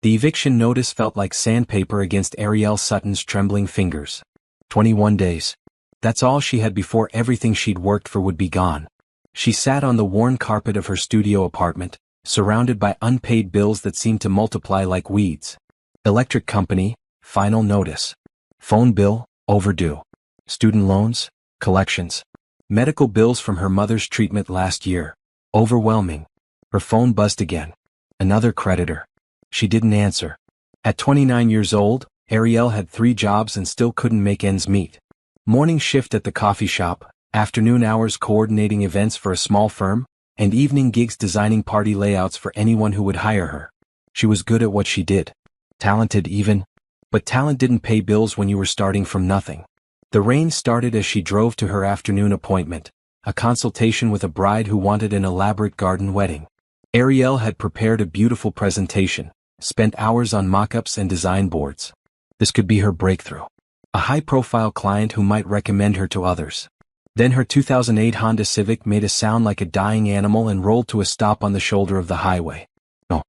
The eviction notice felt like sandpaper against Ariel Sutton's trembling fingers. 21 days. That's all she had before everything she'd worked for would be gone. She sat on the worn carpet of her studio apartment, surrounded by unpaid bills that seemed to multiply like weeds. Electric company, final notice. Phone bill, overdue. Student loans, collections. Medical bills from her mother's treatment last year. Overwhelming. Her phone buzzed again. Another creditor. She didn't answer. At 29 years old, Ariel had 3 jobs and still couldn't make ends meet. Morning shift at the coffee shop, afternoon hours coordinating events for a small firm, and evening gigs designing party layouts for anyone who would hire her. She was good at what she did. Talented even. But talent didn't pay bills when you were starting from nothing. The rain started as she drove to her afternoon appointment, a consultation with a bride who wanted an elaborate garden wedding. Ariel had prepared a beautiful presentation, spent hours on mock-ups and design boards. This could be her breakthrough. A high-profile client who might recommend her to others. Then her 2008 Honda Civic made a sound like a dying animal and rolled to a stop on the shoulder of the highway. No.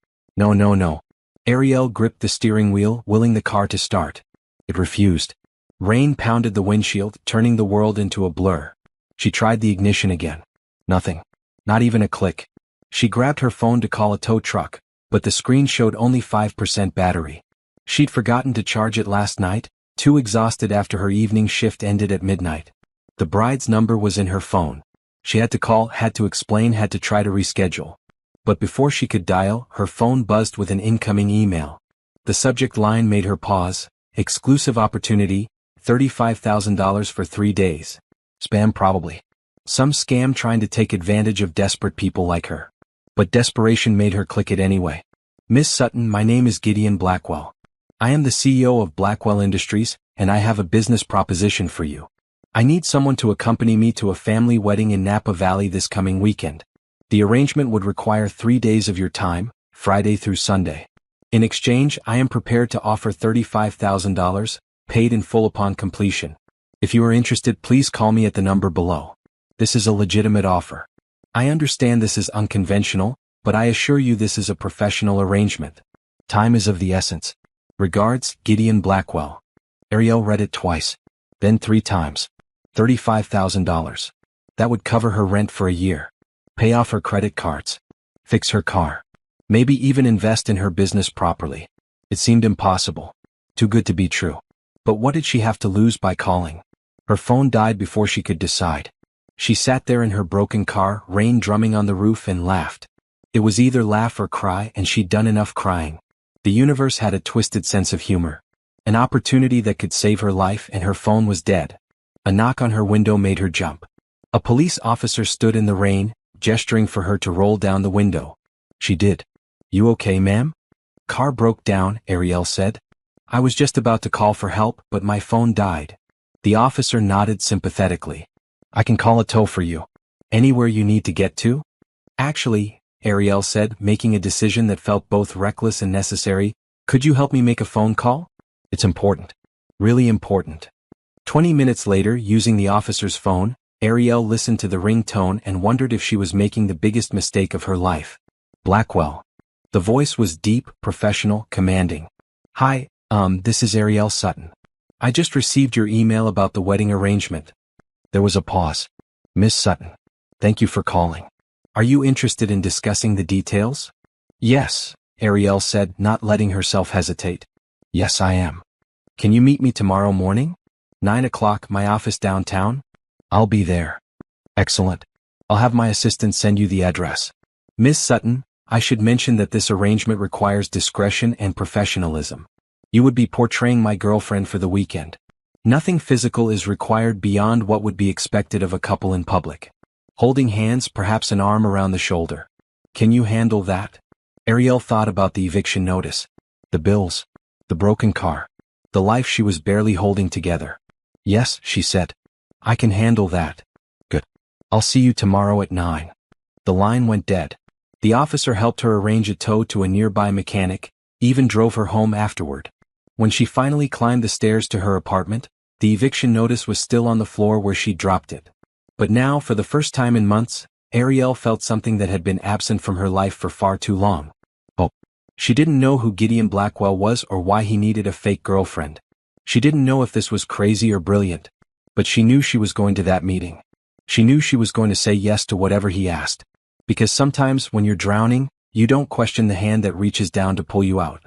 Ariel gripped the steering wheel, willing the car to start. It refused. Rain pounded the windshield, turning the world into a blur. She tried the ignition again. Nothing. Not even a click. She grabbed her phone to call a tow truck, but the screen showed only 5% battery. She'd forgotten to charge it last night, too exhausted after her evening shift ended at midnight. The bride's number was in her phone. She had to call, had to explain, had to try to reschedule. But before she could dial, her phone buzzed with an incoming email. The subject line made her pause. Exclusive opportunity, $35,000 for 3 days. Spam probably. Some scam trying to take advantage of desperate people like her. But desperation made her click it anyway. Miss Sutton, my name is Gideon Blackwell. I am the CEO of Blackwell Industries, and I have a business proposition for you. I need someone to accompany me to a family wedding in Napa Valley this coming weekend. The arrangement would require 3 days of your time, Friday through Sunday. In exchange, I am prepared to offer $35,000, paid in full upon completion. If you are interested, please call me at the number below. This is a legitimate offer. I understand this is unconventional, but I assure you this is a professional arrangement. Time is of the essence. Regards, Gideon Blackwell. Ariel read it twice, then 3 times. $35,000. That would cover her rent for a year. Pay off her credit cards. Fix her car. Maybe even invest in her business properly. It seemed impossible. Too good to be true. But what did she have to lose by calling? Her phone died before she could decide. She sat there in her broken car, rain drumming on the roof, and laughed. It was either laugh or cry, and she'd done enough crying. The universe had a twisted sense of humor. An opportunity that could save her life, and her phone was dead. A knock on her window made her jump. A police officer stood in the rain, gesturing for her to roll down the window. She did. You okay, ma'am? Car broke down, Ariel said. I was just about to call for help, but my phone died. The officer nodded sympathetically. I can call a tow for you. Anywhere you need to get to? Actually, Ariel said, making a decision that felt both reckless and necessary, could you help me make a phone call? It's important. Really important. 20 minutes later, using the officer's phone, Ariel listened to the ringtone and wondered if she was making the biggest mistake of her life. Blackwell. The voice was deep, professional, commanding. Hi, this is Ariel Sutton. I just received your email about the wedding arrangement. There was a pause. Miss Sutton. Thank you for calling. Are you interested in discussing the details? Yes, Ariel said, not letting herself hesitate. Yes, I am. Can you meet me tomorrow morning? 9 o'clock, my office downtown? I'll be there. Excellent. I'll have my assistant send you the address. Miss Sutton, I should mention that this arrangement requires discretion and professionalism. You would be portraying my girlfriend for the weekend. Nothing physical is required beyond what would be expected of a couple in public. Holding hands, perhaps an arm around the shoulder. Can you handle that? Ariel thought about the eviction notice. The bills. The broken car. The life she was barely holding together. Yes, she said. I can handle that. Good. I'll see you tomorrow at 9. The line went dead. The officer helped her arrange a tow to a nearby mechanic, even drove her home afterward. When she finally climbed the stairs to her apartment, the eviction notice was still on the floor where she'd dropped it. But now, for the first time in months, Ariel felt something that had been absent from her life for far too long. Hope. She didn't know who Gideon Blackwell was or why he needed a fake girlfriend. She didn't know if this was crazy or brilliant. But she knew she was going to that meeting. She knew she was going to say yes to whatever he asked. Because sometimes when you're drowning, you don't question the hand that reaches down to pull you out.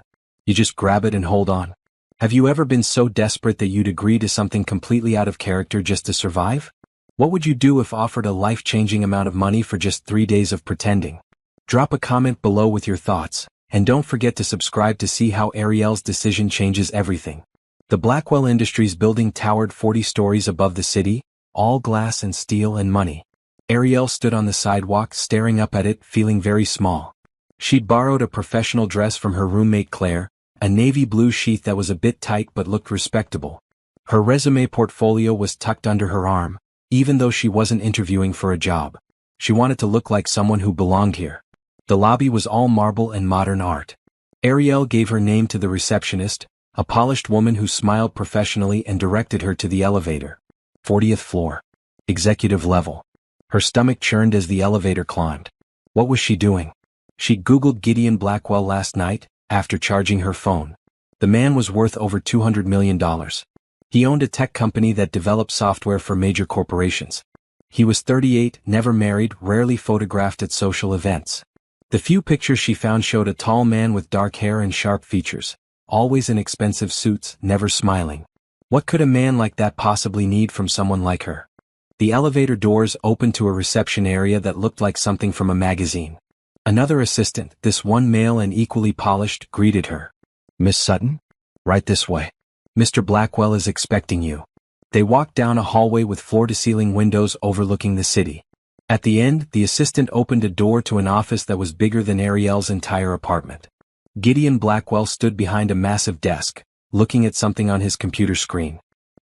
You just grab it and hold on. Have you ever been so desperate that you'd agree to something completely out of character just to survive? What would you do if offered a life-changing amount of money for just 3 days of pretending? Drop a comment below with your thoughts, and don't forget to subscribe to see how Ariel's decision changes everything. The Blackwell Industries building towered 40 stories above the city, all glass and steel and money. Ariel stood on the sidewalk staring up at it, feeling very small. She'd borrowed a professional dress from her roommate Claire, a navy blue sheath that was a bit tight but looked respectable. Her resume portfolio was tucked under her arm, even though she wasn't interviewing for a job. She wanted to look like someone who belonged here. The lobby was all marble and modern art. Ariel gave her name to the receptionist, a polished woman who smiled professionally and directed her to the elevator. 40th floor. Executive level. Her stomach churned as the elevator climbed. What was she doing? She Googled Gideon Blackwell last night, after charging her phone. The man was worth over $200 million. He owned a tech company that developed software for major corporations. He was 38, never married, rarely photographed at social events. The few pictures she found showed a tall man with dark hair and sharp features, always in expensive suits, never smiling. What could a man like that possibly need from someone like her? The elevator doors opened to a reception area that looked like something from a magazine. Another assistant, this one male and equally polished, greeted her. "Miss Sutton? Right this way. Mr. Blackwell is expecting you." They walked down a hallway with floor-to-ceiling windows overlooking the city. At the end, the assistant opened a door to an office that was bigger than Ariel's entire apartment. Gideon Blackwell stood behind a massive desk, looking at something on his computer screen.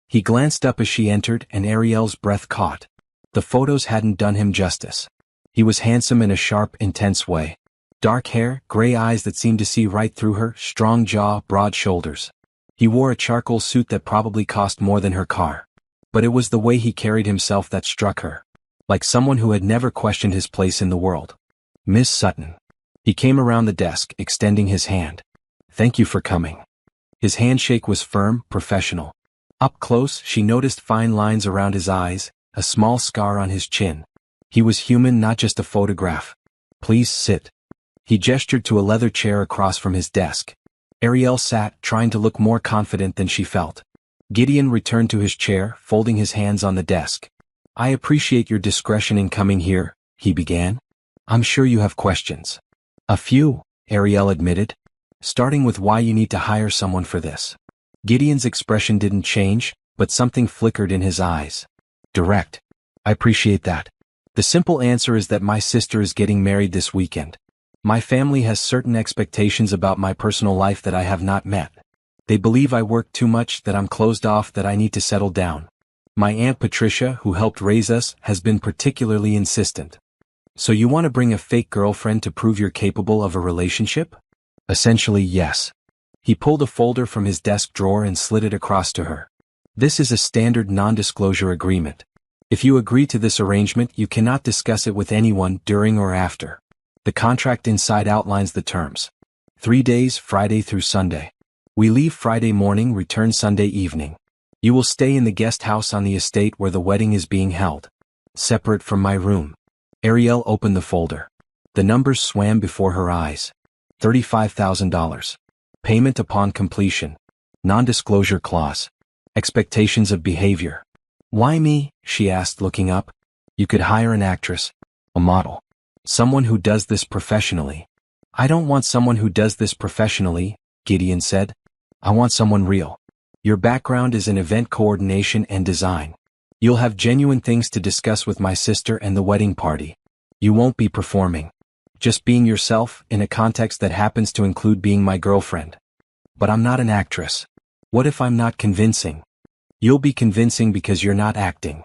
He glanced up as she entered and Ariel's breath caught. The photos hadn't done him justice. He was handsome in a sharp, intense way. Dark hair, gray eyes that seemed to see right through her, strong jaw, broad shoulders. He wore a charcoal suit that probably cost more than her car. But it was the way he carried himself that struck her. Like someone who had never questioned his place in the world. "Miss Sutton." He came around the desk, extending his hand. "Thank you for coming." His handshake was firm, professional. Up close, she noticed fine lines around his eyes, a small scar on his chin. He was human, not just a photograph. "Please sit." He gestured to a leather chair across from his desk. Ariel sat, trying to look more confident than she felt. Gideon returned to his chair, folding his hands on the desk. "I appreciate your discretion in coming here," he began. "I'm sure you have questions." "A few," Ariel admitted. "Starting with why you need to hire someone for this." Gideon's expression didn't change, but something flickered in his eyes. "Direct. I appreciate that. The simple answer is that my sister is getting married this weekend. My family has certain expectations about my personal life that I have not met. They believe I work too much, that I'm closed off, that I need to settle down. My Aunt Patricia, who helped raise us, has been particularly insistent." "So you want to bring a fake girlfriend to prove you're capable of a relationship?" "Essentially, yes." He pulled a folder from his desk drawer and slid it across to her. "This is a standard non-disclosure agreement. If you agree to this arrangement, you cannot discuss it with anyone during or after. The contract inside outlines the terms. 3 days, Friday through Sunday. We leave Friday morning, return Sunday evening. You will stay in the guest house on the estate where the wedding is being held. Separate from my room." Ariel opened the folder. The numbers swam before her eyes. $35,000. Payment upon completion. Non-disclosure clause. Expectations of behavior. "Why me?" she asked, looking up. "You could hire an actress, a model. Someone who does this professionally." "I don't want someone who does this professionally," Gideon said. "I want someone real. Your background is in event coordination and design. You'll have genuine things to discuss with my sister and the wedding party. You won't be performing. Just being yourself, in a context that happens to include being my girlfriend. But I'm not an actress. What if I'm not convincing?" "You'll be convincing because you're not acting."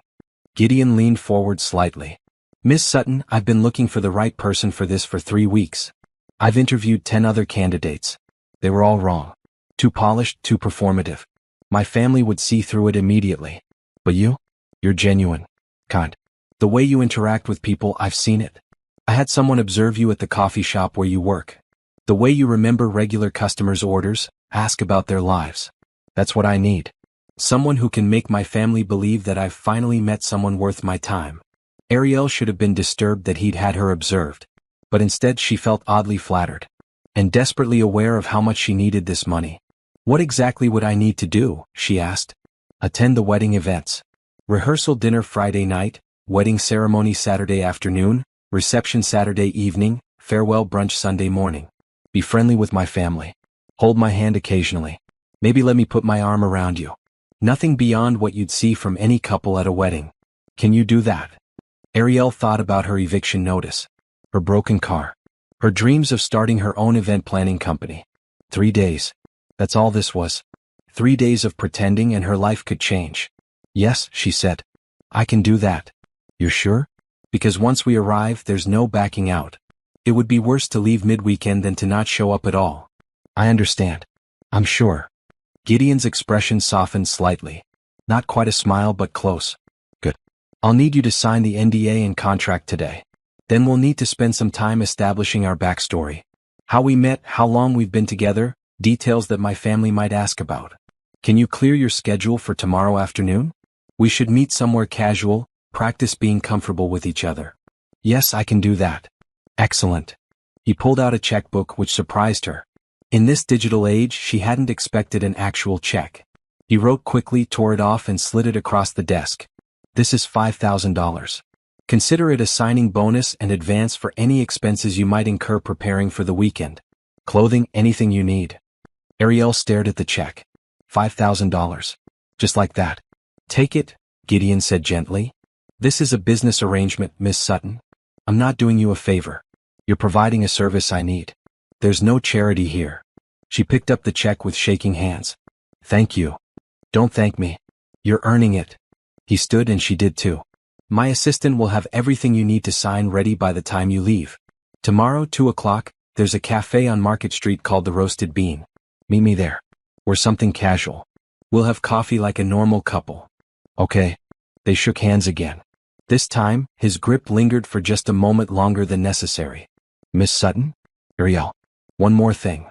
Gideon leaned forward slightly. "Miss Sutton, I've been looking for the right person for this for 3 weeks. I've interviewed 10 other candidates. They were all wrong. Too polished, too performative. My family would see through it immediately. But you're genuine. Kind. The way you interact with people, I've seen it. I had someone observe you at the coffee shop where you work. The way you remember regular customers' orders, ask about their lives. That's what I need. Someone who can make my family believe that I've finally met someone worth my time. Ariel should have been disturbed that he'd had her observed, but instead she felt oddly flattered and desperately aware of how much she needed this money. What exactly would I need to do, she asked. Attend the wedding events. Rehearsal dinner Friday night, wedding ceremony Saturday afternoon, reception Saturday evening, farewell brunch Sunday morning. Be friendly with my family. Hold my hand occasionally. Maybe let me put my arm around you. Nothing beyond what you'd see from any couple at a wedding. Can you do that? Ariel thought about her eviction notice, her broken car, her dreams of starting her own event planning company. 3 days. That's all this was. 3 days of pretending and her life could change. Yes, she said. I can do that. You're sure? Because once we arrive, there's no backing out. It would be worse to leave mid-weekend than to not show up at all. I understand. I'm sure. Gideon's expression softened slightly. Not quite a smile, but close. Good. I'll need you to sign the NDA and contract today. Then we'll need to spend some time establishing our backstory. How we met, how long we've been together, details that my family might ask about. Can you clear your schedule for tomorrow afternoon? We should meet somewhere casual, practice being comfortable with each other. Yes, I can do that. Excellent. He pulled out a checkbook which surprised her. In this digital age, she hadn't expected an actual check. He wrote quickly, tore it off and slid it across the desk. This is $5,000. Consider it a signing bonus and advance for any expenses you might incur preparing for the weekend. Clothing, anything you need. Ariel stared at the check. $5,000. Just like that. Take it, Gideon said gently. This is a business arrangement, Miss Sutton. I'm not doing you a favor. You're providing a service I need. There's no charity here. She picked up the check with shaking hands. Thank you. Don't thank me. You're earning it. He stood and she did too. My assistant will have everything you need to sign ready by the time you leave. Tomorrow, 2 o'clock, there's a cafe on Market Street called the Roasted Bean. Meet me there. We're something casual. We'll have coffee like a normal couple. Okay. They shook hands again. This time, his grip lingered for just a moment longer than necessary. Miss Sutton? Ariel. One more thing.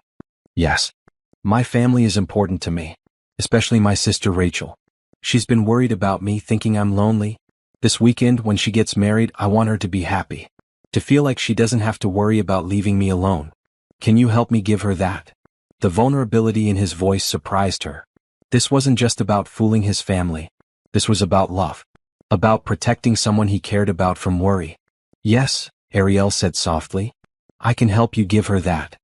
Yes. My family is important to me. Especially my sister Rachel. She's been worried about me, thinking I'm lonely. This weekend, when she gets married, I want her to be happy. To feel like she doesn't have to worry about leaving me alone. Can you help me give her that? The vulnerability in his voice surprised her. This wasn't just about fooling his family. This was about love. About protecting someone he cared about from worry. Yes, Ariel said softly. I can help you give her that.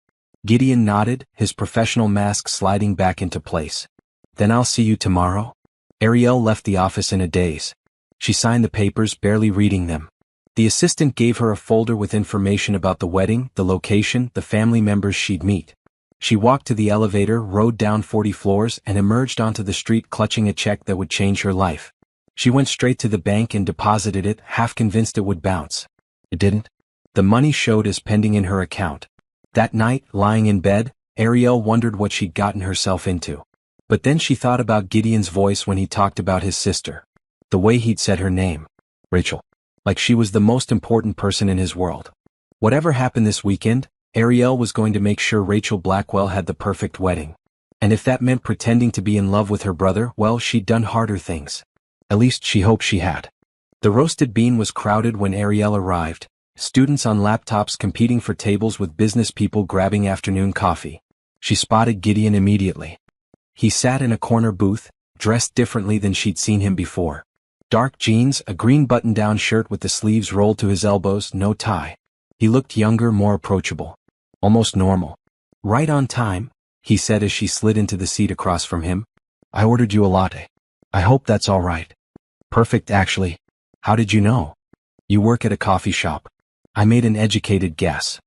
Gideon nodded, his professional mask sliding back into place. Then I'll see you tomorrow. Ariel left the office in a daze. She signed the papers, barely reading them. The assistant gave her a folder with information about the wedding, the location, the family members she'd meet. She walked to the elevator, rode down 40 floors, and emerged onto the street clutching a check that would change her life. She went straight to the bank and deposited it, half convinced it would bounce. It didn't. The money showed as pending in her account. That night, lying in bed, Ariel wondered what she'd gotten herself into. But then she thought about Gideon's voice when he talked about his sister. The way he'd said her name. Rachel. Like she was the most important person in his world. Whatever happened this weekend, Ariel was going to make sure Rachel Blackwell had the perfect wedding. And if that meant pretending to be in love with her brother, well, she'd done harder things. At least she hoped she had. The Roasted Bean was crowded when Ariel arrived, students on laptops competing for tables with business people grabbing afternoon coffee. She spotted Gideon immediately. He sat in a corner booth, dressed differently than she'd seen him before. Dark jeans, a green button-down shirt with the sleeves rolled to his elbows, no tie. He looked younger, more approachable. Almost normal. Right on time, he said as she slid into the seat across from him. I ordered you a latte. I hope that's all right. Perfect, actually. How did you know? You work at a coffee shop. I made an educated guess.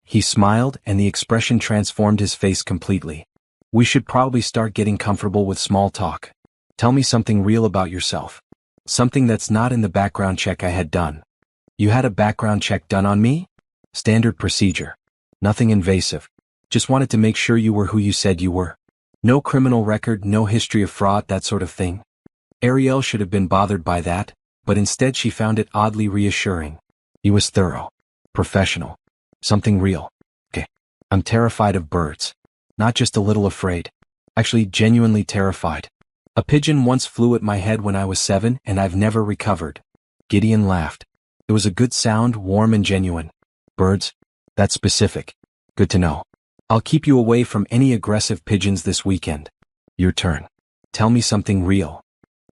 He smiled, and the expression transformed his face completely. We should probably start getting comfortable with small talk. Tell me something real about yourself. Something that's not in the background check I had done. You had a background check done on me? Standard procedure. Nothing invasive. Just wanted to make sure you were who you said you were. No criminal record, no history of fraud, that sort of thing. Ariel should have been bothered by that, but instead she found it oddly reassuring. He was thorough. Professional. Something real. Okay. I'm terrified of birds. Not just a little afraid. Actually, genuinely terrified. A pigeon once flew at my head when I was 7 and I've never recovered. Gideon laughed. It was a good sound, warm and genuine. Birds? That's specific. Good to know. I'll keep you away from any aggressive pigeons this weekend. Your turn. Tell me something real.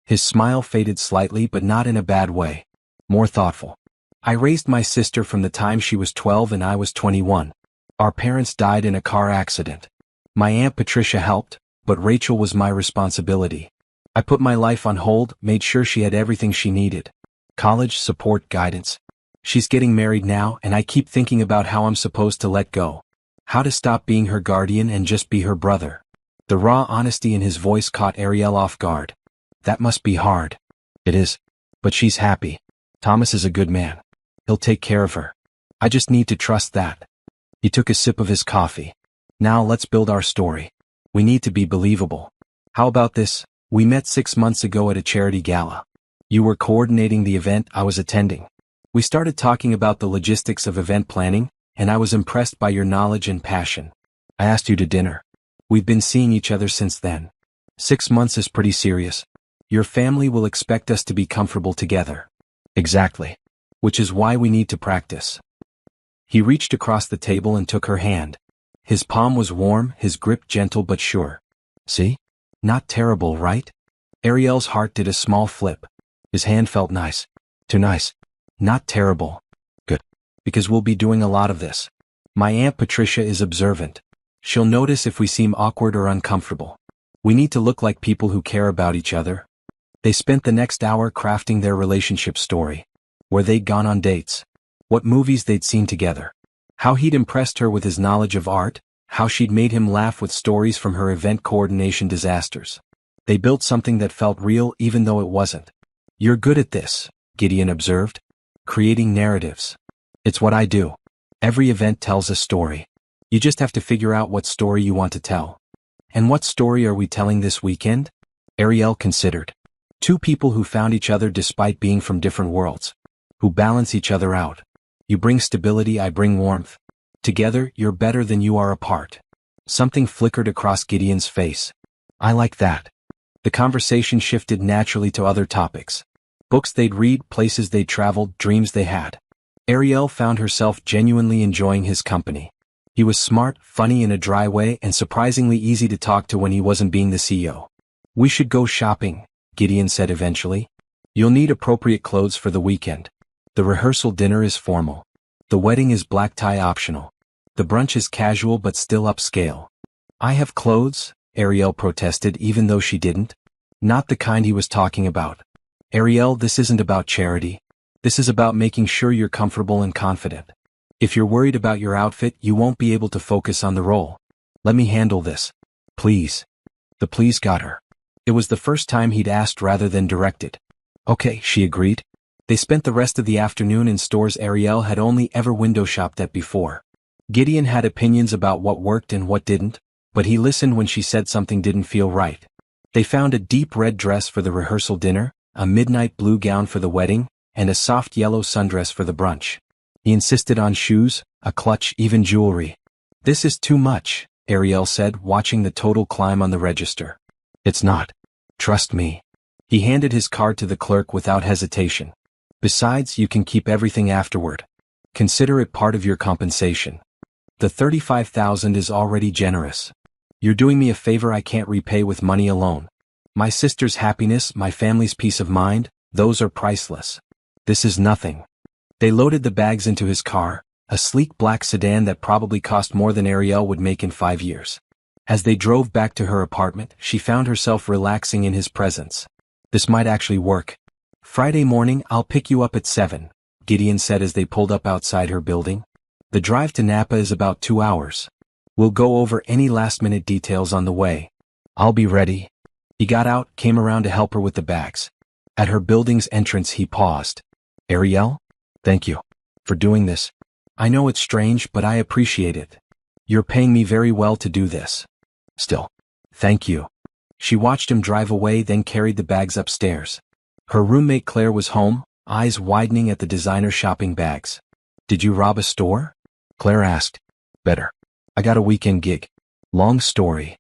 His smile faded slightly, but not in a bad way. More thoughtful. I raised my sister from the time she was 12 and I was 21. Our parents died in a car accident. My Aunt Patricia helped, but Rachel was my responsibility. I put my life on hold, made sure she had everything she needed. College, support, guidance. She's getting married now and I keep thinking about how I'm supposed to let go. How to stop being her guardian and just be her brother. The raw honesty in his voice caught Ariel off guard. That must be hard. It is. But she's happy. Thomas is a good man. He'll take care of her. I just need to trust that. He took a sip of his coffee. Now let's build our story. We need to be believable. How about this? We met 6 months ago at a charity gala. You were coordinating the event I was attending. We started talking about the logistics of event planning, and I was impressed by your knowledge and passion. I asked you to dinner. We've been seeing each other since then. 6 months is pretty serious. Your family will expect us to be comfortable together. Exactly. Which is why we need to practice. He reached across the table and took her hand. His palm was warm, his grip gentle but sure. See? Not terrible, right? Ariel's heart did a small flip. His hand felt nice. Too nice. Not terrible. Good. Because we'll be doing a lot of this. My Aunt Patricia is observant. She'll notice if we seem awkward or uncomfortable. We need to look like people who care about each other. They spent the next hour crafting their relationship story. Where they'd gone on dates. What movies they'd seen together. How he'd impressed her with his knowledge of art. How she'd made him laugh with stories from her event coordination disasters. They built something that felt real even though it wasn't. You're good at this, Gideon observed. Creating narratives. It's what I do. Every event tells a story. You just have to figure out what story you want to tell. And what story are we telling this weekend? Ariel considered. 2 people who found each other despite being from different worlds. Who balance each other out. You bring stability, I bring warmth. Together, you're better than you are apart. Something flickered across Gideon's face. I like that. The conversation shifted naturally to other topics. Books they'd read, places they'd traveled, dreams they had. Ariel found herself genuinely enjoying his company. He was smart, funny in a dry way, and surprisingly easy to talk to when he wasn't being the CEO. We should go shopping, Gideon said eventually. You'll need appropriate clothes for the weekend. The rehearsal dinner is formal. The wedding is black tie optional. The brunch is casual but still upscale. I have clothes, Ariel protested even though she didn't. Not the kind he was talking about. Ariel, this isn't about charity. This is about making sure you're comfortable and confident. If you're worried about your outfit, you won't be able to focus on the role. Let me handle this. Please. The please got her. It was the first time he'd asked rather than directed. Okay, she agreed. They spent the rest of the afternoon in stores Ariel had only ever window shopped at before. Gideon had opinions about what worked and what didn't, but he listened when she said something didn't feel right. They found a deep red dress for the rehearsal dinner, a midnight blue gown for the wedding, and a soft yellow sundress for the brunch. He insisted on shoes, a clutch, even jewelry. This is too much, Ariel said, watching the total climb on the register. It's not. Trust me. He handed his card to the clerk without hesitation. Besides, you can keep everything afterward. Consider it part of your compensation. The $35,000 is already generous. You're doing me a favor I can't repay with money alone. My sister's happiness, my family's peace of mind, those are priceless. This is nothing. They loaded the bags into his car, a sleek black sedan that probably cost more than Ariel would make in 5 years. As they drove back to her apartment, she found herself relaxing in his presence. This might actually work. Friday morning, I'll pick you up at 7, Gideon said as they pulled up outside her building. The drive to Napa is about 2 hours. We'll go over any last-minute details on the way. I'll be ready. He got out, came around to help her with the bags. At her building's entrance he paused. Ariel? Thank you. For doing this. I know it's strange, but I appreciate it. You're paying me very well to do this. Still. Thank you. She watched him drive away, then carried the bags upstairs. Her roommate Claire was home, eyes widening at the designer shopping bags. Did you rob a store? Claire asked. Better. I got a weekend gig. Long story.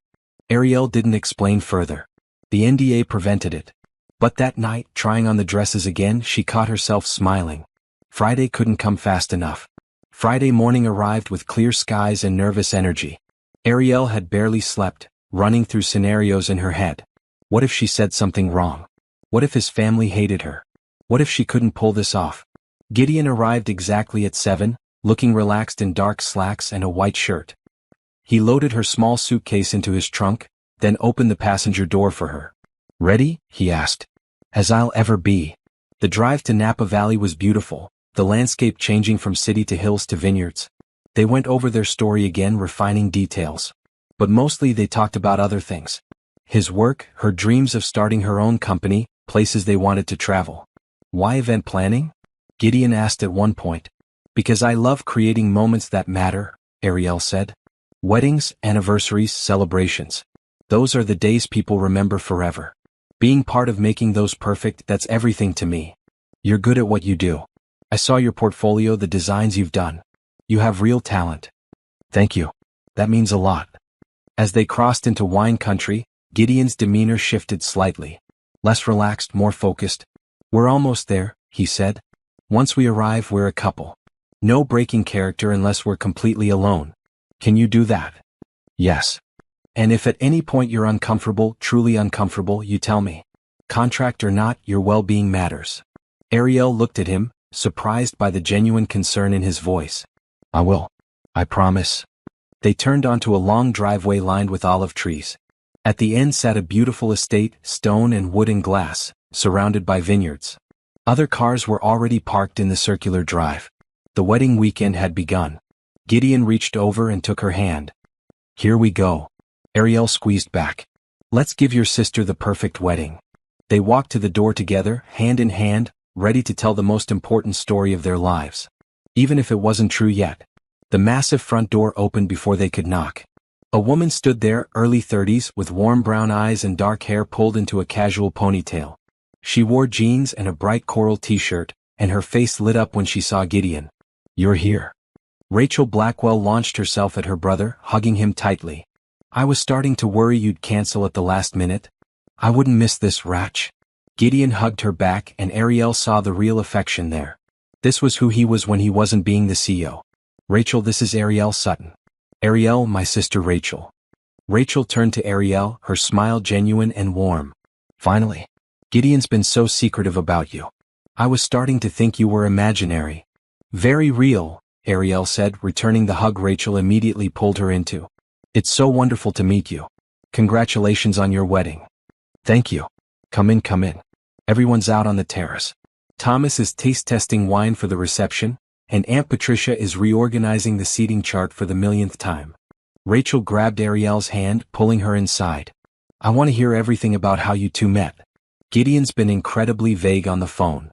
Ariel didn't explain further. The NDA prevented it. But that night, trying on the dresses again, she caught herself smiling. Friday couldn't come fast enough. Friday morning arrived with clear skies and nervous energy. Ariel had barely slept, running through scenarios in her head. What if she said something wrong? What if his family hated her? What if she couldn't pull this off? Gideon arrived exactly at 7, looking relaxed in dark slacks and a white shirt. He loaded her small suitcase into his trunk, then opened the passenger door for her. "Ready?" he asked. "As I'll ever be." The drive to Napa Valley was beautiful, the landscape changing from city to hills to vineyards. They went over their story again, refining details. But mostly they talked about other things. His work, her dreams of starting her own company, places they wanted to travel. "Why event planning?" Gideon asked at one point. "Because I love creating moments that matter," Ariel said. "Weddings, anniversaries, celebrations. Those are the days people remember forever. Being part of making those perfect, that's everything to me. You're good at what you do. I saw your portfolio, the designs you've done. You have real talent." "Thank you. That means a lot." As they crossed into wine country, Gideon's demeanor shifted slightly. Less relaxed, more focused. "We're almost there," he said. "Once we arrive, we're a couple. No breaking character unless we're completely alone. Can you do that?" "Yes. And if at any point you're uncomfortable, truly uncomfortable, you tell me. Contract or not, your well-being matters." Ariel looked at him, surprised by the genuine concern in his voice. "I will. I promise." They turned onto a long driveway lined with olive trees. At the end sat a beautiful estate, stone and wood and glass, surrounded by vineyards. Other cars were already parked in the circular drive. The wedding weekend had begun. Gideon reached over and took her hand. "Here we go." Ariel squeezed back. "Let's give your sister the perfect wedding." They walked to the door together, hand in hand, ready to tell the most important story of their lives. Even if it wasn't true yet. The massive front door opened before they could knock. A woman stood there, early 30s, with warm brown eyes and dark hair pulled into a casual ponytail. She wore jeans and a bright coral t-shirt, and her face lit up when she saw Gideon. "You're here." Rachel Blackwell launched herself at her brother, hugging him tightly. "I was starting to worry you'd cancel at the last minute. I wouldn't miss this, Rach." Gideon hugged her back, and Ariel saw the real affection there. This was who he was when he wasn't being the CEO. "Rachel, this is Ariel Sutton." "Ariel, my sister Rachel." Rachel turned to Ariel, her smile genuine and warm. "Finally. Gideon's been so secretive about you. I was starting to think you were imaginary." "Very real," Ariel said, returning the hug Rachel immediately pulled her into. "It's so wonderful to meet you. Congratulations on your wedding." "Thank you. Come in, come in." Everyone's out on the terrace. Thomas is taste-testing wine for the reception, and Aunt Patricia is reorganizing the seating chart for the millionth time. Rachel grabbed Ariel's hand, pulling her inside. "I want to hear everything about how you two met." Gideon's been incredibly vague on the phone.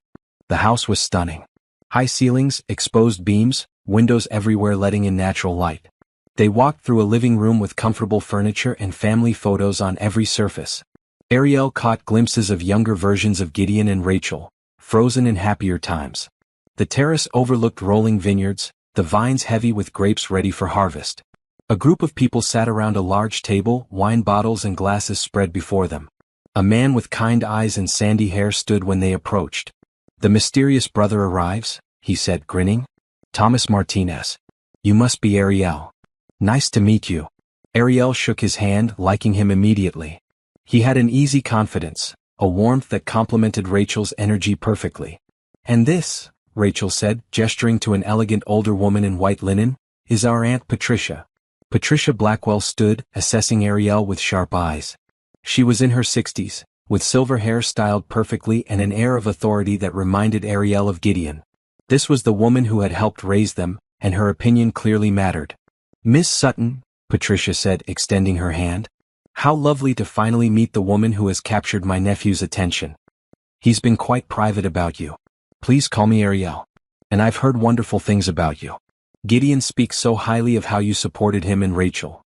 The house was stunning. High ceilings, exposed beams, windows everywhere letting in natural light. They walked through a living room with comfortable furniture and family photos on every surface. Ariel caught glimpses of younger versions of Gideon and Rachel, frozen in happier times. The terrace overlooked rolling vineyards, the vines heavy with grapes ready for harvest. A group of people sat around a large table, wine bottles and glasses spread before them. A man with kind eyes and sandy hair stood when they approached. "The mysterious brother arrives," he said, grinning. "Thomas Martinez. You must be Ariel. Nice to meet you." Ariel shook his hand, liking him immediately. He had an easy confidence, a warmth that complemented Rachel's energy perfectly. "And this," Rachel said, gesturing to an elegant older woman in white linen, "is our Aunt Patricia." Patricia Blackwell stood, assessing Ariel with sharp eyes. She was in her 60s, with silver hair styled perfectly and an air of authority that reminded Ariel of Gideon. This was the woman who had helped raise them, and her opinion clearly mattered. "Miss Sutton," Patricia said, extending her hand. "How lovely to finally meet the woman who has captured my nephew's attention. He's been quite private about you. Please call me Ariel. And I've heard wonderful things about you. Gideon speaks so highly of how you supported him and Rachel."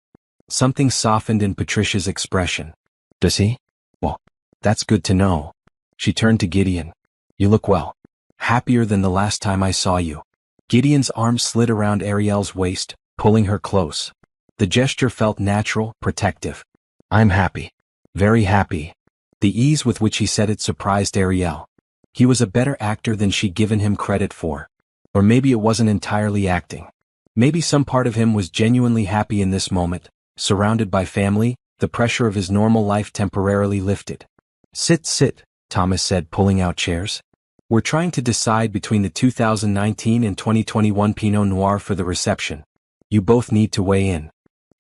Something softened in Patricia's expression. "Does he? Well, that's good to know." She turned to Gideon. "You look well. Happier than the last time I saw you." Gideon's arm slid around Ariel's waist, pulling her close. The gesture felt natural, protective. I'm happy. Very happy. The ease with which he said it surprised Ariel. He was a better actor than she'd given him credit for. Or maybe it wasn't entirely acting. Maybe some part of him was genuinely happy in this moment, surrounded by family, the pressure of his normal life temporarily lifted. Sit, Thomas said, pulling out chairs. We're trying to decide between the 2019 and 2021 Pinot Noir for the reception. You both need to weigh in.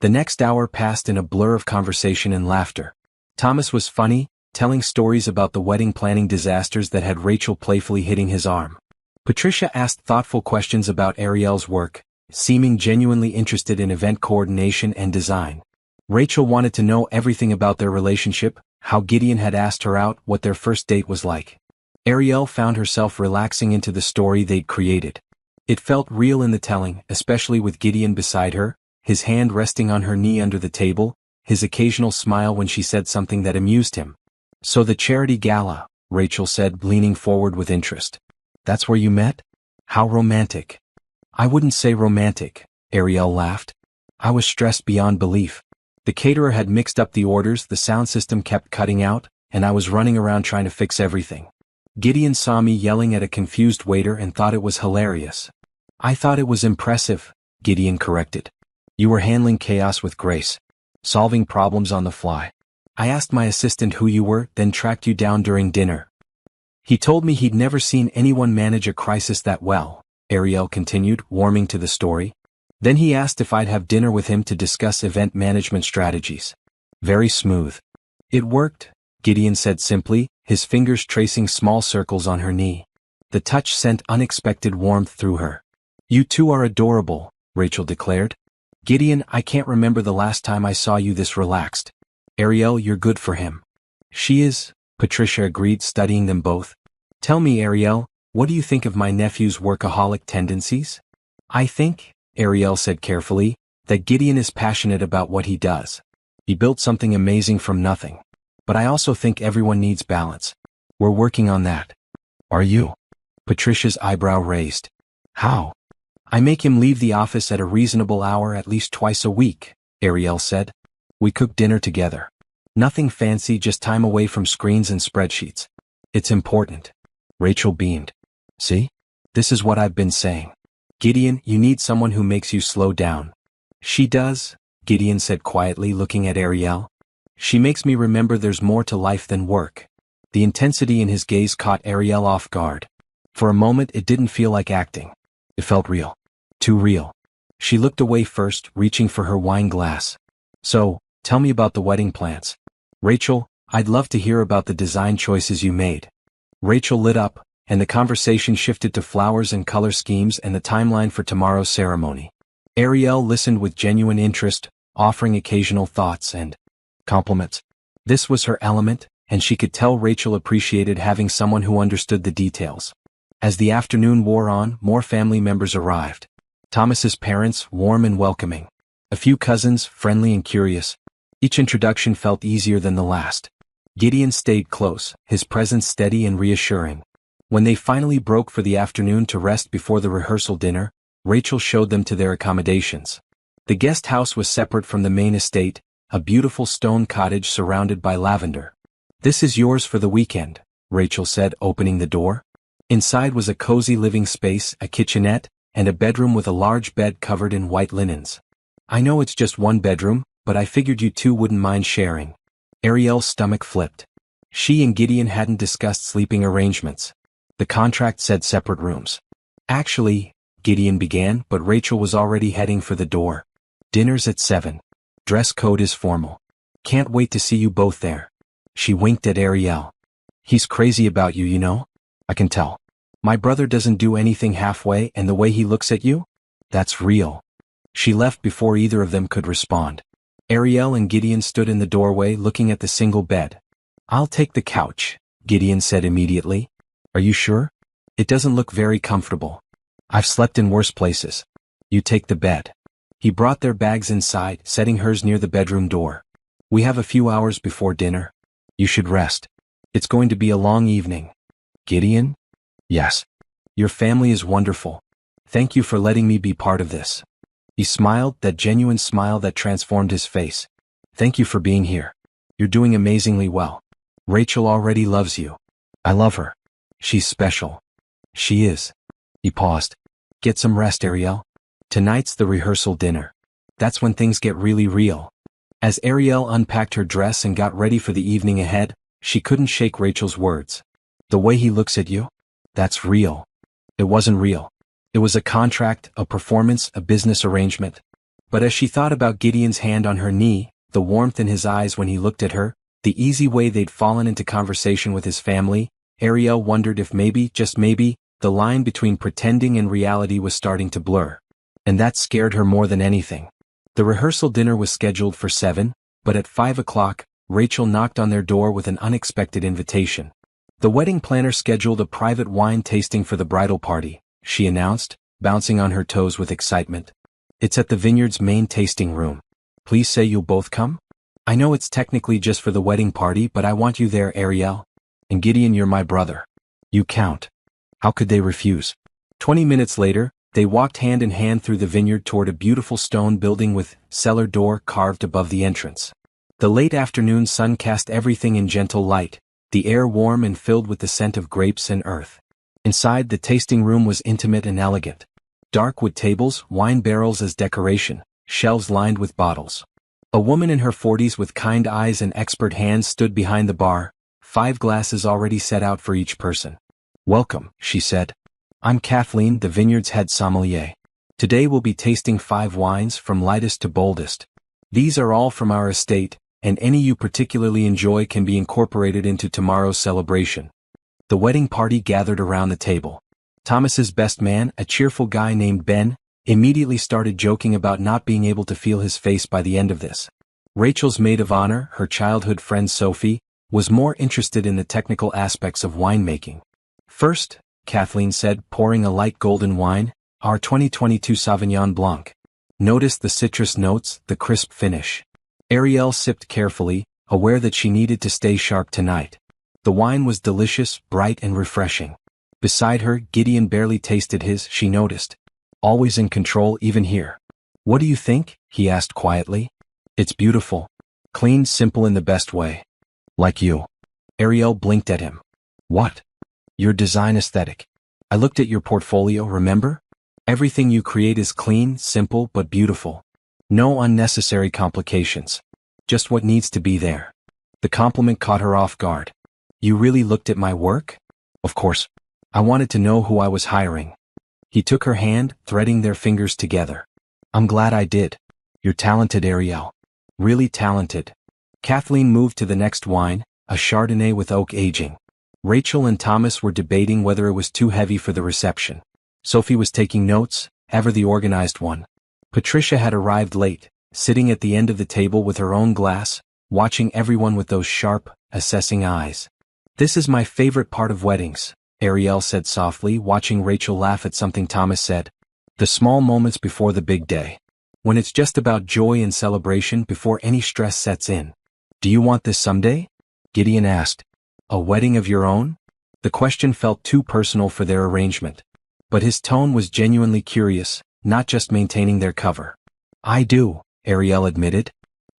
The next hour passed in a blur of conversation and laughter. Thomas was funny, telling stories about the wedding planning disasters that had Rachel playfully hitting his arm. Patricia asked thoughtful questions about Ariel's work, seeming genuinely interested in event coordination and design. Rachel wanted to know everything about their relationship, how Gideon had asked her out, what their first date was like. Ariel found herself relaxing into the story they'd created. It felt real in the telling, especially with Gideon beside her, his hand resting on her knee under the table, his occasional smile when she said something that amused him. So the charity gala, Rachel said, leaning forward with interest. That's where you met? How romantic. I wouldn't say romantic, Ariel laughed. I was stressed beyond belief. The caterer had mixed up the orders, the sound system kept cutting out, and I was running around trying to fix everything. Gideon saw me yelling at a confused waiter and thought it was hilarious. I thought it was impressive, Gideon corrected. You were handling chaos with grace. Solving problems on the fly. I asked my assistant who you were, then tracked you down during dinner. He told me he'd never seen anyone manage a crisis that well, Ariel continued, warming to the story. Then he asked if I'd have dinner with him to discuss event management strategies. Very smooth. It worked, Gideon said simply, his fingers tracing small circles on her knee. The touch sent unexpected warmth through her. You two are adorable, Rachel declared. Gideon, I can't remember the last time I saw you this relaxed. Ariel, you're good for him. She is, Patricia agreed, studying them both. Tell me, Ariel, what do you think of my nephew's workaholic tendencies? I think, Ariel said carefully, that Gideon is passionate about what he does. He built something amazing from nothing. But I also think everyone needs balance. We're working on that. Are you? Patricia's eyebrow raised. How? I make him leave the office at a reasonable hour at least twice a week, Ariel said. We cook dinner together. Nothing fancy, just time away from screens and spreadsheets. It's important. Rachel beamed. See? This is what I've been saying. Gideon, you need someone who makes you slow down. She does, Gideon said quietly, looking at Ariel. She makes me remember there's more to life than work. The intensity in his gaze caught Ariel off guard. For a moment it didn't feel like acting. It felt real. Too real. She looked away first, reaching for her wine glass. So, tell me about the wedding plans. Rachel, I'd love to hear about the design choices you made. Rachel lit up, and the conversation shifted to flowers and color schemes and the timeline for tomorrow's ceremony. Ariel listened with genuine interest, offering occasional thoughts and compliments. This was her element, and she could tell Rachel appreciated having someone who understood the details. As the afternoon wore on, more family members arrived. Thomas's parents, warm and welcoming. A few cousins, friendly and curious. Each introduction felt easier than the last. Gideon stayed close, his presence steady and reassuring. When they finally broke for the afternoon to rest before the rehearsal dinner, Rachel showed them to their accommodations. The guest house was separate from the main estate, a beautiful stone cottage surrounded by lavender. This is yours for the weekend, Rachel said, opening the door. Inside was a cozy living space, a kitchenette, and a bedroom with a large bed covered in white linens. I know it's just one bedroom, but I figured you two wouldn't mind sharing. Ariel's stomach flipped. She and Gideon hadn't discussed sleeping arrangements. The contract said separate rooms. Actually, Gideon began, but Rachel was already heading for the door. Dinner's at 7. Dress code is formal. Can't wait to see you both there. She winked at Ariel. He's crazy about you, you know? I can tell. My brother doesn't do anything halfway, and the way he looks at you? That's real. She left before either of them could respond. Ariel and Gideon stood in the doorway looking at the single bed. I'll take the couch, Gideon said immediately. Are you sure? It doesn't look very comfortable. I've slept in worse places. You take the bed. He brought their bags inside, setting hers near the bedroom door. We have a few hours before dinner. You should rest. It's going to be a long evening. Gideon? Yes. Your family is wonderful. Thank you for letting me be part of this. He smiled, that genuine smile that transformed his face. Thank you for being here. You're doing amazingly well. Rachel already loves you. I love her. She's special. She is. He paused. Get some rest, Ariel. Tonight's the rehearsal dinner. That's when things get really real. As Ariel unpacked her dress and got ready for the evening ahead, she couldn't shake Rachel's words. The way he looks at you? That's real. It wasn't real. It was a contract, a performance, a business arrangement. But as she thought about Gideon's hand on her knee, the warmth in his eyes when he looked at her, the easy way they'd fallen into conversation with his family, Ariel wondered if maybe, just maybe, the line between pretending and reality was starting to blur. And that scared her more than anything. The rehearsal dinner was scheduled for 7, but at 5 o'clock, Rachel knocked on their door with an unexpected invitation. The wedding planner scheduled a private wine tasting for the bridal party, she announced, bouncing on her toes with excitement. It's at the vineyard's main tasting room. Please say you'll both come? I know it's technically just for the wedding party, but I want you there, Ariel. And Gideon, you're my brother. You count. How could they refuse? 20 minutes later, they walked hand in hand through the vineyard toward a beautiful stone building with cellar door carved above the entrance. The late afternoon sun cast everything in gentle light, the air warm and filled with the scent of grapes and earth. Inside, the tasting room was intimate and elegant. Dark wood tables, wine barrels as decoration, shelves lined with bottles. A woman in her 40s with kind eyes and expert hands stood behind the bar, 5 glasses already set out for each person. Welcome, she said. I'm Kathleen, the vineyard's head sommelier. Today we'll be tasting 5 wines from lightest to boldest. These are all from our estate, and any you particularly enjoy can be incorporated into tomorrow's celebration. The wedding party gathered around the table. Thomas's best man, a cheerful guy named Ben, immediately started joking about not being able to feel his face by the end of this. Rachel's maid of honor, her childhood friend Sophie, was more interested in the technical aspects of winemaking. First, Kathleen said, pouring a light golden wine, our 2022 Sauvignon Blanc. Notice the citrus notes, the crisp finish. Ariel sipped carefully, aware that she needed to stay sharp tonight. The wine was delicious, bright and refreshing. Beside her, Gideon barely tasted his, she noticed. Always in control even here. What do you think? He asked quietly. It's beautiful. Clean, simple in the best way. Like you. Ariel blinked at him. What? Your design aesthetic. I looked at your portfolio, remember? Everything you create is clean, simple, but beautiful. No unnecessary complications. Just what needs to be there. The compliment caught her off guard. You really looked at my work? Of course. I wanted to know who I was hiring. He took her hand, threading their fingers together. I'm glad I did. You're talented, Ariel. Really talented. Kathleen moved to the next wine, a Chardonnay with oak aging. Rachel and Thomas were debating whether it was too heavy for the reception. Sophie was taking notes, ever the organized one. Patricia had arrived late, sitting at the end of the table with her own glass, watching everyone with those sharp, assessing eyes. This is my favorite part of weddings, Ariel said softly, watching Rachel laugh at something Thomas said. The small moments before the big day. When it's just about joy and celebration before any stress sets in. Do you want this someday? Gideon asked. A wedding of your own? The question felt too personal for their arrangement. But his tone was genuinely curious, not just maintaining their cover. I do, Ariel admitted.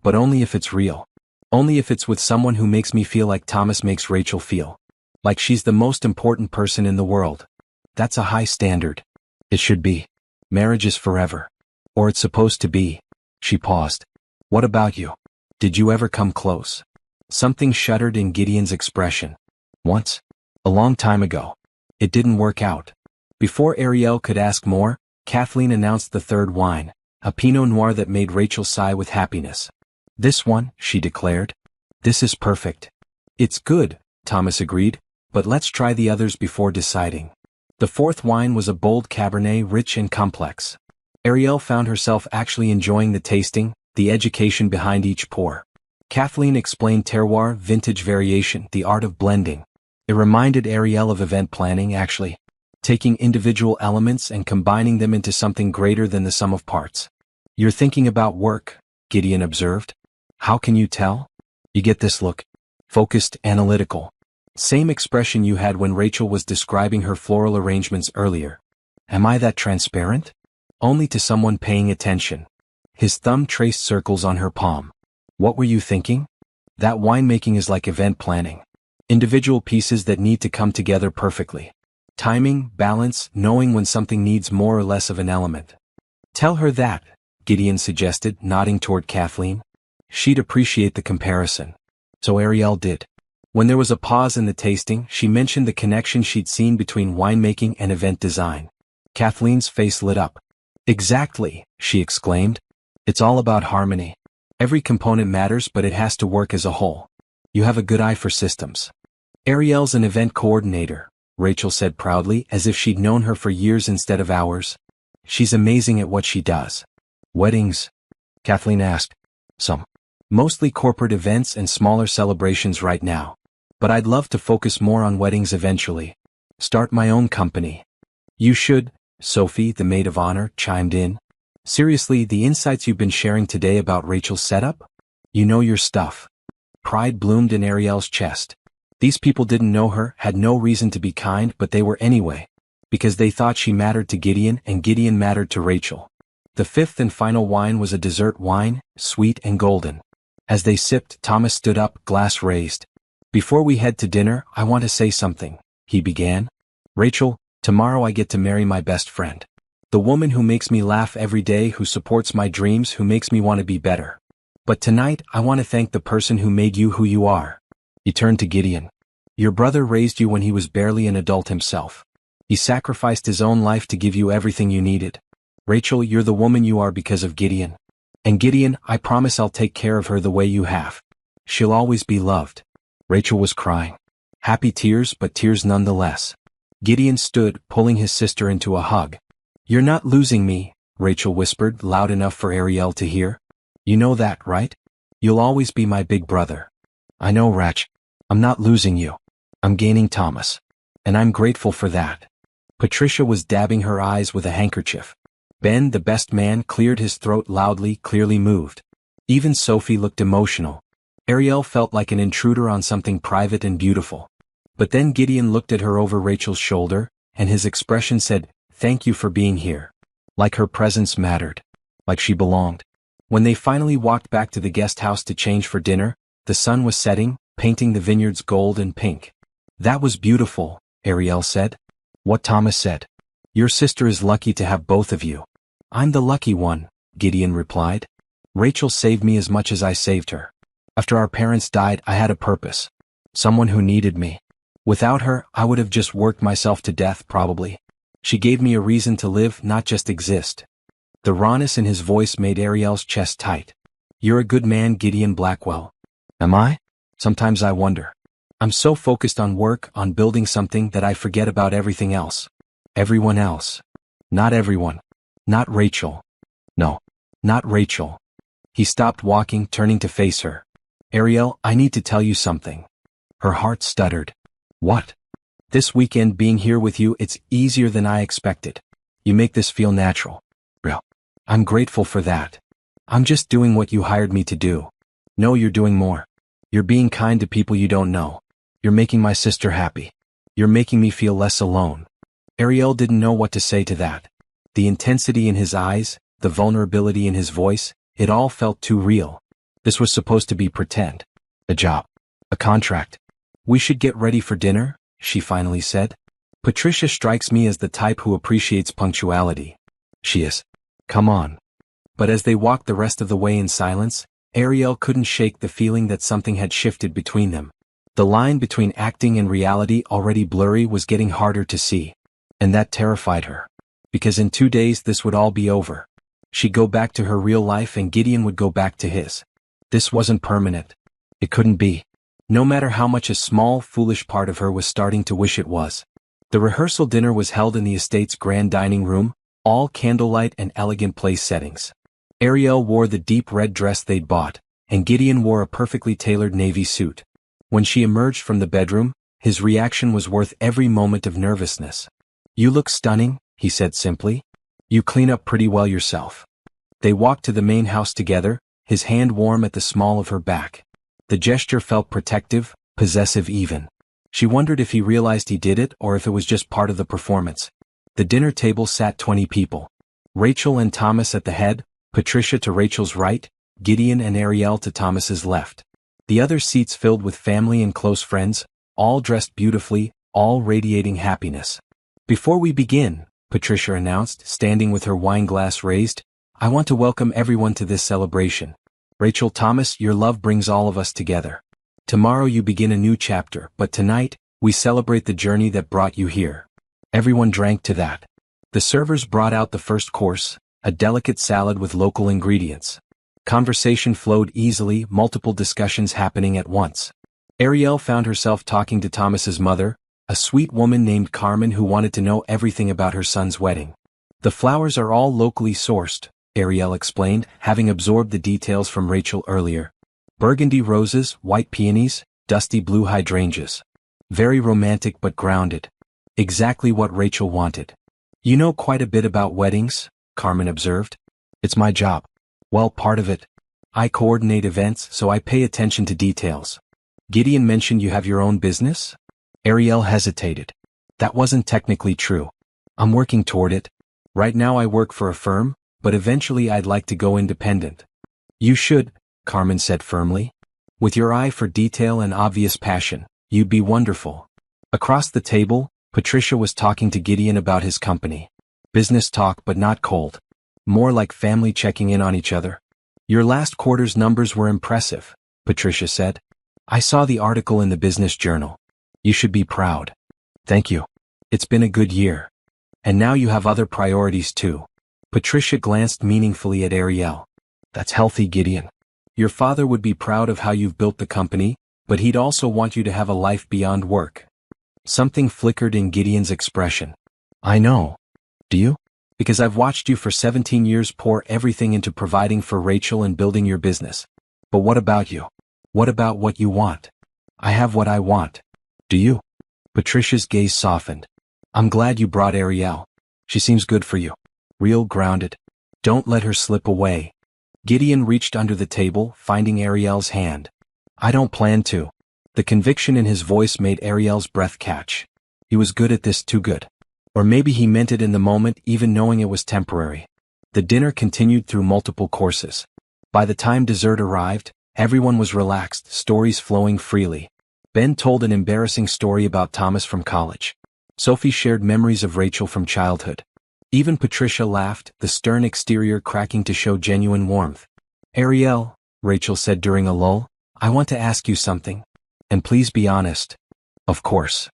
But only if it's real. Only if it's with someone who makes me feel like Thomas makes Rachel feel. Like she's the most important person in the world. That's a high standard. It should be. Marriage is forever. Or it's supposed to be. She paused. What about you? Did you ever come close? Something shuddered in Gideon's expression. Once. A long time ago. It didn't work out. Before Ariel could ask more, Kathleen announced the third wine, a Pinot Noir that made Rachel sigh with happiness. This one, she declared. This is perfect. It's good, Thomas agreed, but let's try the others before deciding. The fourth wine was a bold Cabernet, rich and complex. Ariel found herself actually enjoying the tasting, the education behind each pour. Kathleen explained terroir, vintage variation, the art of blending. It reminded Ariel of event planning, actually. Taking individual elements and combining them into something greater than the sum of parts. You're thinking about work, Gideon observed. How can you tell? You get this look. Focused, analytical. Same expression you had when Rachel was describing her floral arrangements earlier. Am I that transparent? only to someone paying attention. His thumb traced circles on her palm. What were you thinking? That winemaking is like event planning. Individual pieces that need to come together perfectly. Timing, balance, knowing when something needs more or less of an element. Tell her that, Gideon suggested, nodding toward Kathleen. She'd appreciate the comparison. So Ariel did. When there was a pause in the tasting, she mentioned the connection she'd seen between winemaking and event design. Kathleen's face lit up. Exactly, she exclaimed. It's all about harmony. Every component matters, but it has to work as a whole. You have a good eye for systems. Ariel's an event coordinator, Rachel said proudly, as if she'd known her for years instead of hours. She's amazing at what she does. Weddings? Kathleen asked. Some. Mostly corporate events and smaller celebrations right now. But I'd love to focus more on weddings eventually. Start my own company. You should, Sophie, the maid of honor, chimed in. Seriously, the insights you've been sharing today about Rachel's setup? You know your stuff. Pride bloomed in Ariel's chest. These people didn't know her, had no reason to be kind, but they were anyway. Because they thought she mattered to Gideon and Gideon mattered to Rachel. The fifth and final wine was a dessert wine, sweet and golden. As they sipped, Thomas stood up, glass raised. Before we head to dinner, I want to say something, he began. Rachel, tomorrow I get to marry my best friend. The woman who makes me laugh every day, who supports my dreams, who makes me want to be better. But tonight, I want to thank the person who made you who you are. He turned to Gideon. Your brother raised you when he was barely an adult himself. He sacrificed his own life to give you everything you needed. Rachel, you're the woman you are because of Gideon. And Gideon, I promise I'll take care of her the way you have. She'll always be loved. Rachel was crying. Happy tears, but tears nonetheless. Gideon stood, pulling his sister into a hug. You're not losing me, Rachel whispered, loud enough for Ariel to hear. You know that, right? You'll always be my big brother. I know, Rach. I'm not losing you. I'm gaining Thomas. And I'm grateful for that. Patricia was dabbing her eyes with a handkerchief. Ben, the best man, cleared his throat loudly, clearly moved. Even Sophie looked emotional. Ariel felt like an intruder on something private and beautiful. But then Gideon looked at her over Rachel's shoulder, and his expression said, thank you for being here. Like her presence mattered. Like she belonged. When they finally walked back to the guest house to change for dinner, the sun was setting, painting the vineyards gold and pink. That was beautiful, Ariel said. What Thomas said. Your sister is lucky to have both of you. I'm the lucky one, Gideon replied. Rachel saved me as much as I saved her. After our parents died, I had a purpose. Someone who needed me. Without her, I would have just worked myself to death probably. She gave me a reason to live, not just exist. The rawness in his voice made Ariel's chest tight. You're a good man, Gideon Blackwell. Am I? Sometimes I wonder. I'm so focused on work, on building something, that I forget about everything else. Everyone else. Not everyone. Not Rachel. No. Not Rachel. He stopped walking, turning to face her. Ariel, I need to tell you something. Her heart stuttered. What? This weekend being here with you, it's easier than I expected. You make this feel natural. Real. I'm grateful for that. I'm just doing what you hired me to do. No, you're doing more. You're being kind to people you don't know. You're making my sister happy. You're making me feel less alone. Ariel didn't know what to say to that. The intensity in his eyes, the vulnerability in his voice, it all felt too real. This was supposed to be pretend. A job. A contract. We should get ready for dinner, she finally said. Patricia strikes me as the type who appreciates punctuality. She is. Come on. But as they walked the rest of the way in silence, Ariel couldn't shake the feeling that something had shifted between them. The line between acting and reality, already blurry, was getting harder to see. And that terrified her. Because in 2 days this would all be over. She'd go back to her real life and Gideon would go back to his. This wasn't permanent. It couldn't be. No matter how much a small, foolish part of her was starting to wish it was. The rehearsal dinner was held in the estate's grand dining room, all candlelight and elegant place settings. Ariel wore the deep red dress they'd bought, and Gideon wore a perfectly tailored navy suit. When she emerged from the bedroom, his reaction was worth every moment of nervousness. You look stunning, he said simply. You clean up pretty well yourself. They walked to the main house together, his hand warm at the small of her back. The gesture felt protective, possessive even. She wondered if he realized he did it or if it was just part of the performance. The dinner table sat 20 people. Rachel and Thomas at the head, Patricia to Rachel's right, Gideon and Ariel to Thomas's left. The other seats filled with family and close friends, all dressed beautifully, all radiating happiness. Before we begin, Patricia announced, standing with her wine glass raised, I want to welcome everyone to this celebration. Rachel, Thomas, your love brings all of us together. Tomorrow you begin a new chapter, but tonight, we celebrate the journey that brought you here. Everyone drank to that. The servers brought out the first course, a delicate salad with local ingredients. Conversation flowed easily, multiple discussions happening at once. Ariel found herself talking to Thomas's mother, a sweet woman named Carmen who wanted to know everything about her son's wedding. The flowers are all locally sourced, Ariel explained, having absorbed the details from Rachel earlier. Burgundy roses, white peonies, dusty blue hydrangeas. Very romantic but grounded. Exactly what Rachel wanted. You know quite a bit about weddings, Carmen observed. It's my job. Well, part of it. I coordinate events, so I pay attention to details. Gideon mentioned you have your own business? Ariel hesitated. That wasn't technically true. I'm working toward it. Right now I work for a firm, but eventually I'd like to go independent. You should, Carmen said firmly. With your eye for detail and obvious passion, you'd be wonderful. Across the table, Patricia was talking to Gideon about his company. Business talk but not cold. More like family checking in on each other. Your last quarter's numbers were impressive, Patricia said. I saw the article in the business journal. You should be proud. Thank you. It's been a good year. And now you have other priorities too. Patricia glanced meaningfully at Ariel. That's healthy, Gideon. Your father would be proud of how you've built the company, but he'd also want you to have a life beyond work. Something flickered in Gideon's expression. I know. Do you? Because I've watched you for 17 years pour everything into providing for Rachel and building your business. But what about you? What about what you want? I have what I want. Do you? Patricia's gaze softened. I'm glad you brought Ariel. She seems good for you. Real grounded. Don't let her slip away. Gideon reached under the table, finding Ariel's hand. I don't plan to. The conviction in his voice made Ariel's breath catch. He was good at this, too good. Or maybe he meant it in the moment, even knowing it was temporary. The dinner continued through multiple courses. By the time dessert arrived, everyone was relaxed, stories flowing freely. Ben told an embarrassing story about Thomas from college. Sophie shared memories of Rachel from childhood. Even Patricia laughed, the stern exterior cracking to show genuine warmth. Ariel, Rachel said during a lull, I want to ask you something. And please be honest. Of course.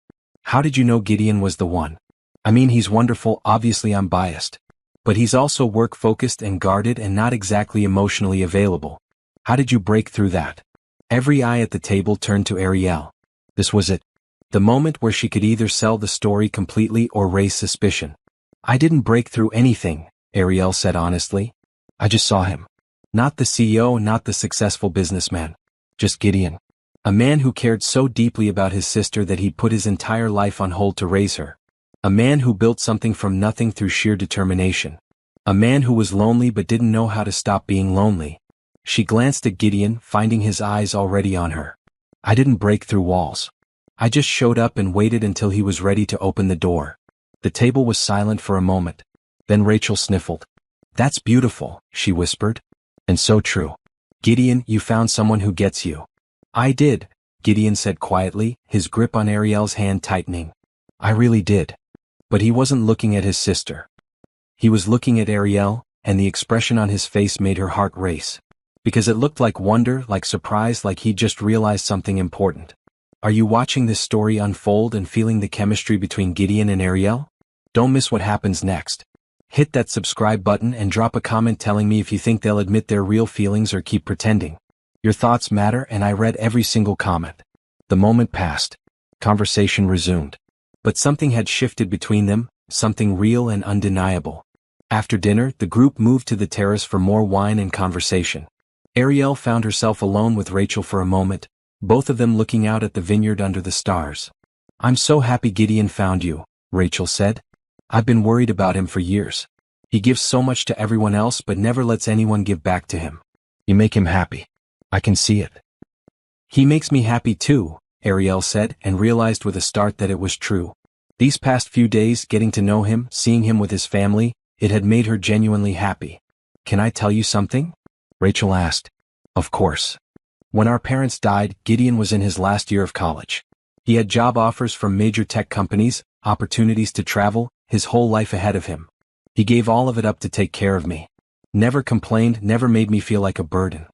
How did you know Gideon was the one? I mean, he's wonderful, obviously I'm biased. But he's also work-focused and guarded and not exactly emotionally available. How did you break through that? Every eye at the table turned to Ariel. This was it. The moment where she could either sell the story completely or raise suspicion. I didn't break through anything, Ariel said honestly. I just saw him. Not the CEO, not the successful businessman. Just Gideon. A man who cared so deeply about his sister that he'd put his entire life on hold to raise her. A man who built something from nothing through sheer determination. A man who was lonely but didn't know how to stop being lonely. She glanced at Gideon, finding his eyes already on her. I didn't break through walls. I just showed up and waited until he was ready to open the door. The table was silent for a moment. Then Rachel sniffled. That's beautiful, she whispered. And so true. Gideon, you found someone who gets you. I did, Gideon said quietly, his grip on Ariel's hand tightening. I really did. But he wasn't looking at his sister. He was looking at Ariel, and the expression on his face made her heart race. Because it looked like wonder, like surprise, like he'd just realized something important. Are you watching this story unfold and feeling the chemistry between Gideon and Ariel? Don't miss what happens next. Hit that subscribe button and drop a comment telling me if you think they'll admit their real feelings or keep pretending. Your thoughts matter, and I read every single comment. The moment passed. Conversation resumed. But something had shifted between them, something real and undeniable. After dinner, the group moved to the terrace for more wine and conversation. Ariel found herself alone with Rachel for a moment, both of them looking out at the vineyard under the stars. I'm so happy Gideon found you, Rachel said. I've been worried about him for years. He gives so much to everyone else but never lets anyone give back to him. You make him happy. I can see it. He makes me happy too, Ariel said, and realized with a start that it was true. These past few days, getting to know him, seeing him with his family, It had made her genuinely happy. "Can I tell you something?" Rachel asked. "Of course." When our parents died, Gideon was in his last year of college. He had job offers from major tech companies, opportunities to travel, his whole life ahead of him. He gave all of it up to take care of me. Never complained, never made me feel like a burden.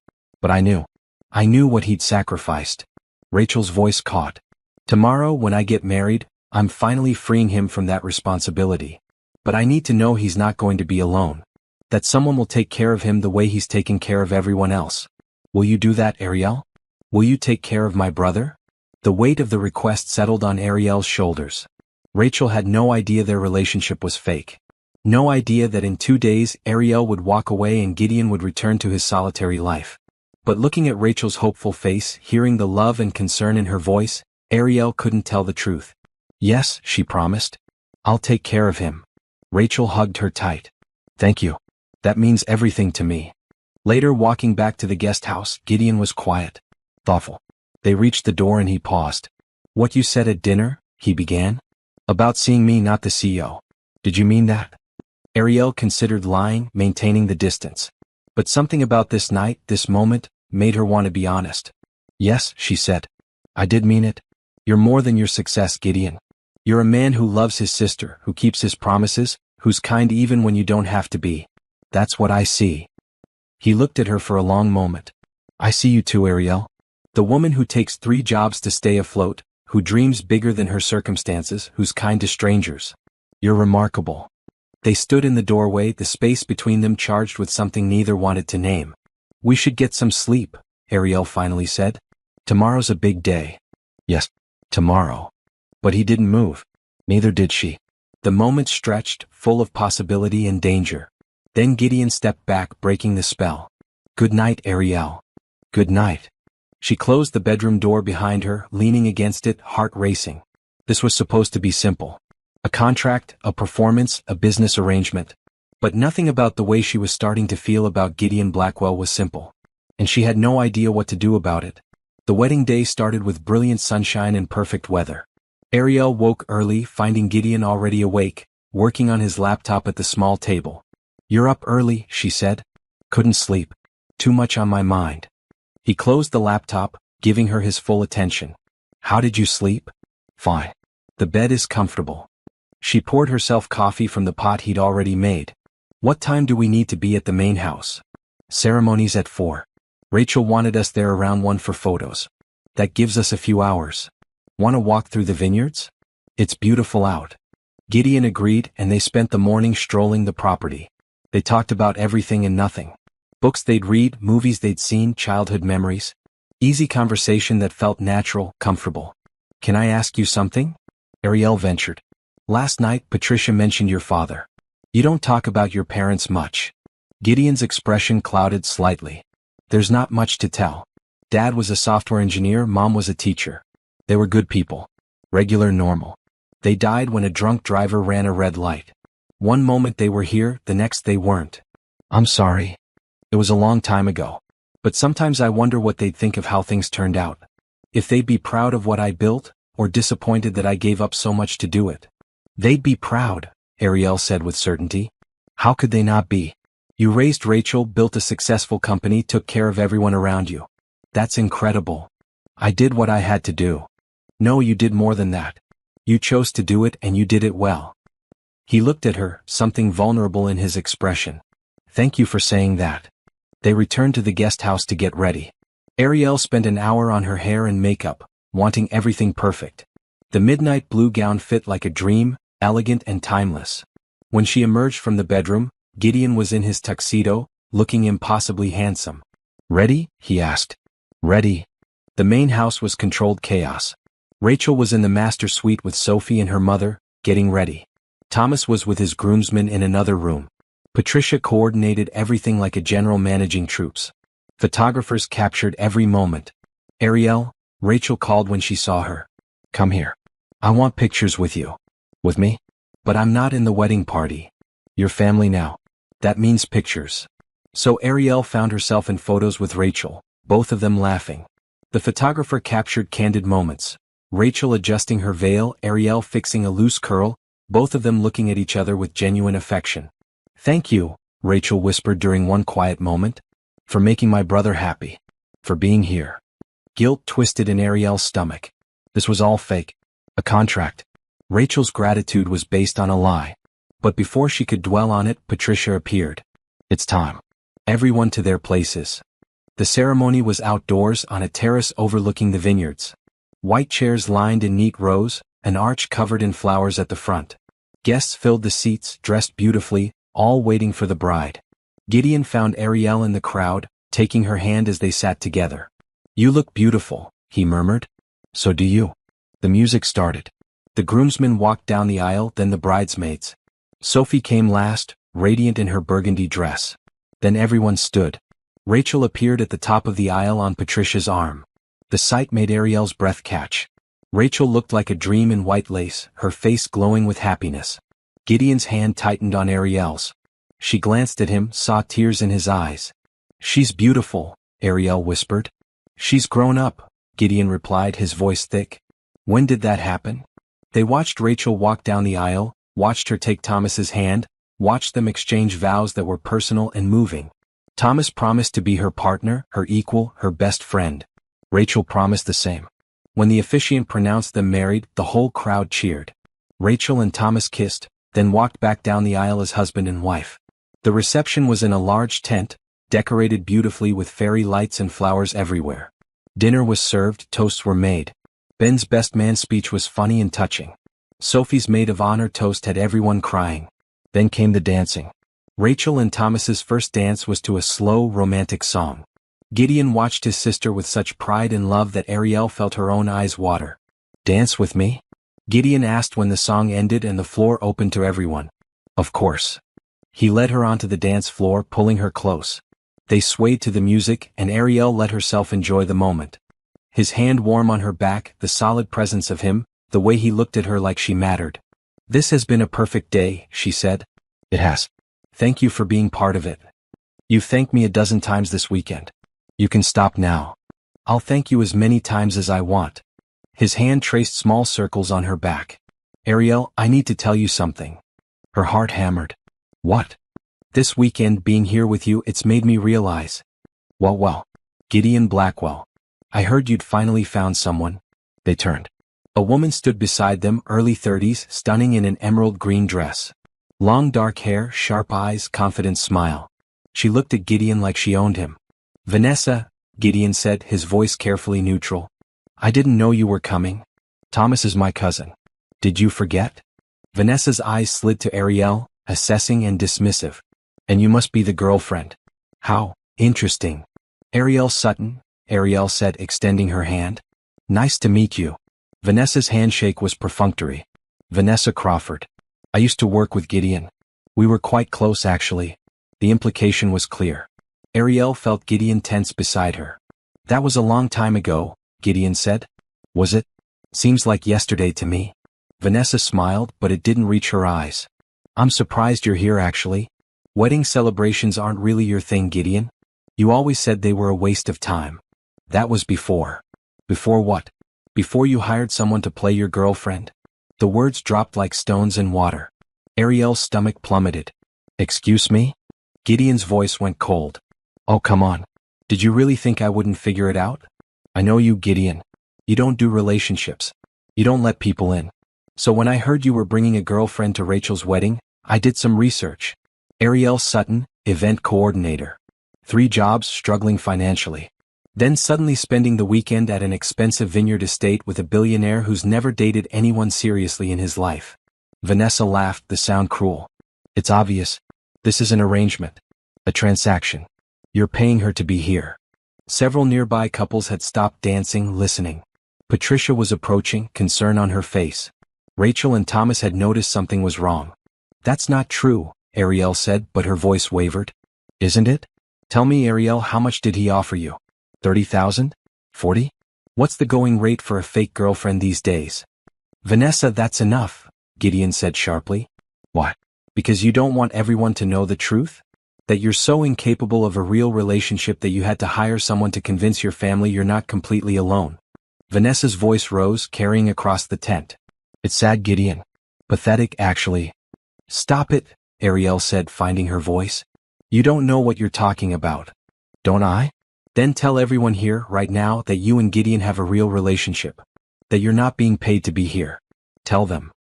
But I knew what he'd sacrificed. Rachel's voice caught. "Tomorrow, when I get married, I'm finally freeing him from that responsibility. But I need to know he's not going to be alone. That someone will take care of him the way he's taken care of everyone else. Will you do that, Ariel? Will you take care of my brother?" The weight of the request settled on Ariel's shoulders. Rachel had no idea their relationship was fake. No idea that in 2 days Ariel would walk away and Gideon would return to his solitary life. But looking at Rachel's hopeful face, hearing the love and concern in her voice, Ariel couldn't tell the truth. "Yes," she promised. "I'll take care of him." Rachel hugged her tight. "Thank you. That means everything to me." Later, walking back to the guest house, Gideon was quiet, thoughtful. They reached the door and he paused. "What you said at dinner," he began. "About seeing me, not the CEO. Did you mean that?" Ariel considered lying, maintaining the distance. But something about this night, this moment, made her want to be honest. "Yes," she said. "I did mean it. You're more than your success, Gideon. You're a man who loves his sister, who keeps his promises, who's kind even when you don't have to be. That's what I see." He looked at her for a long moment. "I see you too, Ariel. The woman who takes 3 jobs to stay afloat, who dreams bigger than her circumstances, who's kind to strangers. You're remarkable." They stood in the doorway, the space between them charged with something neither wanted to name. "We should get some sleep," Ariel finally said. "Tomorrow's a big day." "Yes, tomorrow." But he didn't move. Neither did she. The moment stretched, full of possibility and danger. Then Gideon stepped back, breaking the spell. "Good night, Ariel." "Good night." She closed the bedroom door behind her, leaning against it, heart racing. This was supposed to be simple. A contract, a performance, a business arrangement. But nothing about the way she was starting to feel about Gideon Blackwell was simple. And she had no idea what to do about it. The wedding day started with brilliant sunshine and perfect weather. Ariel woke early, finding Gideon already awake, working on his laptop at the small table. "You're up early," she said. "Couldn't sleep. Too much on my mind." He closed the laptop, giving her his full attention. "How did you sleep?" "Fine. The bed is comfortable." She poured herself coffee from the pot he'd already made. "What time do we need to be at the main house?" "Ceremony's at 4. Rachel wanted us there around 1 for photos. That gives us a few hours. Want to walk through the vineyards? It's beautiful out." Gideon agreed, and they spent the morning strolling the property. They talked about everything and nothing. Books they'd read, movies they'd seen, childhood memories. Easy conversation that felt natural, comfortable. "Can I ask you something?" Ariel ventured. "Last night, Patricia mentioned your father. You don't talk about your parents much." Gideon's expression clouded slightly. "There's not much to tell. Dad was a software engineer, Mom was a teacher. They were good people. Regular, normal. They died when a drunk driver ran a red light. One moment they were here, the next they weren't. I'm sorry. It was a long time ago. But sometimes I wonder what they'd think of how things turned out. If they'd be proud of what I built, or disappointed that I gave up so much to do it." "They'd be proud," Ariel said with certainty. "How could they not be? You raised Rachel, built a successful company, took care of everyone around you. That's incredible." "I did what I had to do." "No, you did more than that. You chose to do it and you did it well." He looked at her, something vulnerable in his expression. "Thank you for saying that." They returned to the guest house to get ready. Ariel spent an hour on her hair and makeup, wanting everything perfect. The midnight blue gown fit like a dream, elegant and timeless. When she emerged from the bedroom, Gideon was in his tuxedo, looking impossibly handsome. "Ready?" he asked. "Ready." The main house was controlled chaos. Rachel was in the master suite with Sophie and her mother, getting ready. Thomas was with his groomsmen in another room. Patricia coordinated everything like a general managing troops. Photographers captured every moment. "Ariel," Rachel called when she saw her. "Come here. I want pictures with you." "With me?" "But I'm not in the wedding party. You're family now. That means pictures." So Ariel found herself in photos with Rachel, both of them laughing. The photographer captured candid moments. Rachel adjusting her veil, Ariel fixing a loose curl, both of them looking at each other with genuine affection. Thank you, Rachel whispered during one quiet moment. For making my brother happy. For being here. Guilt twisted in Ariel's stomach. This was all fake. A contract. Rachel's gratitude was based on a lie. But before she could dwell on it, Patricia appeared. It's time. Everyone to their places. The ceremony was outdoors on a terrace overlooking the vineyards. White chairs lined in neat rows, an arch covered in flowers at the front. Guests filled the seats, dressed beautifully, all waiting for the bride. Gideon found Ariel in the crowd, taking her hand as they sat together. You look beautiful, he murmured. So do you. The music started. The groomsmen walked down the aisle, then the bridesmaids. Sophie came last, radiant in her burgundy dress. Then everyone stood. Rachel appeared at the top of the aisle on Patricia's arm. The sight made Ariel's breath catch. Rachel looked like a dream in white lace, her face glowing with happiness. Gideon's hand tightened on Ariel's. She glanced at him, saw tears in his eyes. She's beautiful, Ariel whispered. She's grown up, Gideon replied, his voice thick. When did that happen? They watched Rachel walk down the aisle, watched her take Thomas's hand, watched them exchange vows that were personal and moving. Thomas promised to be her partner, her equal, her best friend. Rachel promised the same. When the officiant pronounced them married, the whole crowd cheered. Rachel and Thomas kissed, then walked back down the aisle as husband and wife. The reception was in a large tent, decorated beautifully with fairy lights and flowers everywhere. Dinner was served, toasts were made. Ben's best man speech was funny and touching. Sophie's maid of honor toast had everyone crying. Then came the dancing. Rachel and Thomas's first dance was to a slow, romantic song. Gideon watched his sister with such pride and love that Ariel felt her own eyes water. Dance with me? Gideon asked when the song ended and the floor opened to everyone. Of course. He led her onto the dance floor, pulling her close. They swayed to the music, and Ariel let herself enjoy the moment. His hand warm on her back, the solid presence of him, the way he looked at her like she mattered. This has been a perfect day, she said. It has. Thank you for being part of it. You've thanked me a dozen times this weekend. You can stop now. I'll thank you as many times as I want. His hand traced small circles on her back. Ariel, I need to tell you something. Her heart hammered. What? This weekend being here with you, it's made me realize. Well. Gideon Blackwell. I heard you'd finally found someone. They turned. A woman stood beside them, early 30s, stunning in an emerald green dress. Long dark hair, sharp eyes, confident smile. She looked at Gideon like she owned him. Vanessa, Gideon said, his voice carefully neutral. I didn't know you were coming. Thomas is my cousin. Did you forget? Vanessa's eyes slid to Ariel, assessing and dismissive. And you must be the girlfriend. How interesting. Ariel Sutton, Ariel said, extending her hand. Nice to meet you. Vanessa's handshake was perfunctory. Vanessa Crawford. I used to work with Gideon. We were quite close, actually. The implication was clear. Ariel felt Gideon tense beside her. That was a long time ago, Gideon said. Was it? Seems like yesterday to me. Vanessa smiled, but it didn't reach her eyes. I'm surprised you're here, actually. Wedding celebrations aren't really your thing, Gideon. You always said they were a waste of time. That was before. Before what? Before you hired someone to play your girlfriend? The words dropped like stones in water. Ariel's stomach plummeted. Excuse me? Gideon's voice went cold. Oh, come on. Did you really think I wouldn't figure it out? I know you, Gideon. You don't do relationships. You don't let people in. So when I heard you were bringing a girlfriend to Rachel's wedding, I did some research. Ariel Sutton, event coordinator. 3 jobs, struggling financially. Then suddenly spending the weekend at an expensive vineyard estate with a billionaire who's never dated anyone seriously in his life. Vanessa laughed, the sound cruel. It's obvious. This is an arrangement. A transaction. You're paying her to be here. Several nearby couples had stopped dancing, listening. Patricia was approaching, concern on her face. Rachel and Thomas had noticed something was wrong. That's not true, Ariel said, but her voice wavered. Isn't it? Tell me, Ariel, how much did he offer you? 30,000? 40? What's the going rate for a fake girlfriend these days? Vanessa, that's enough, Gideon said sharply. What? Because you don't want everyone to know the truth? That you're so incapable of a real relationship that you had to hire someone to convince your family you're not completely alone. Vanessa's voice rose, carrying across the tent. It's sad, Gideon. Pathetic, actually. Stop it, Ariel said, finding her voice. You don't know what you're talking about. Don't I? Then tell everyone here, right now, that you and Gideon have a real relationship. That you're not being paid to be here. Tell them.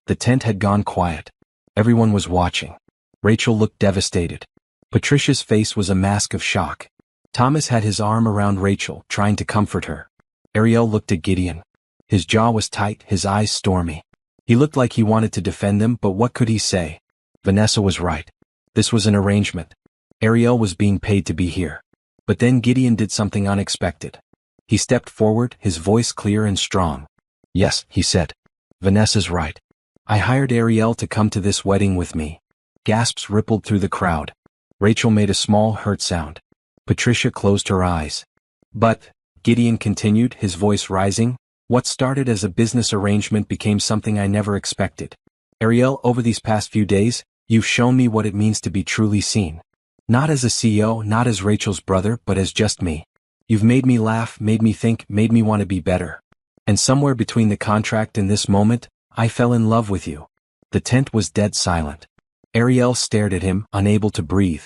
The tent had gone quiet. Everyone was watching. Rachel looked devastated. Patricia's face was a mask of shock. Thomas had his arm around Rachel, trying to comfort her. Ariel looked at Gideon. His jaw was tight, his eyes stormy. He looked like he wanted to defend them, but what could he say? Vanessa was right. This was an arrangement. Ariel was being paid to be here. But then Gideon did something unexpected. He stepped forward, his voice clear and strong. Yes, he said. Vanessa's right. I hired Ariel to come to this wedding with me. Gasps rippled through the crowd. Rachel made a small hurt sound. Patricia closed her eyes. But, Gideon continued, his voice rising, what started as a business arrangement became something I never expected. Ariel, over these past few days, you've shown me what it means to be truly seen. Not as a CEO, not as Rachel's brother, but as just me. You've made me laugh, made me think, made me want to be better. And somewhere between the contract and this moment, I fell in love with you. The tent was dead silent. Ariel stared at him, unable to breathe.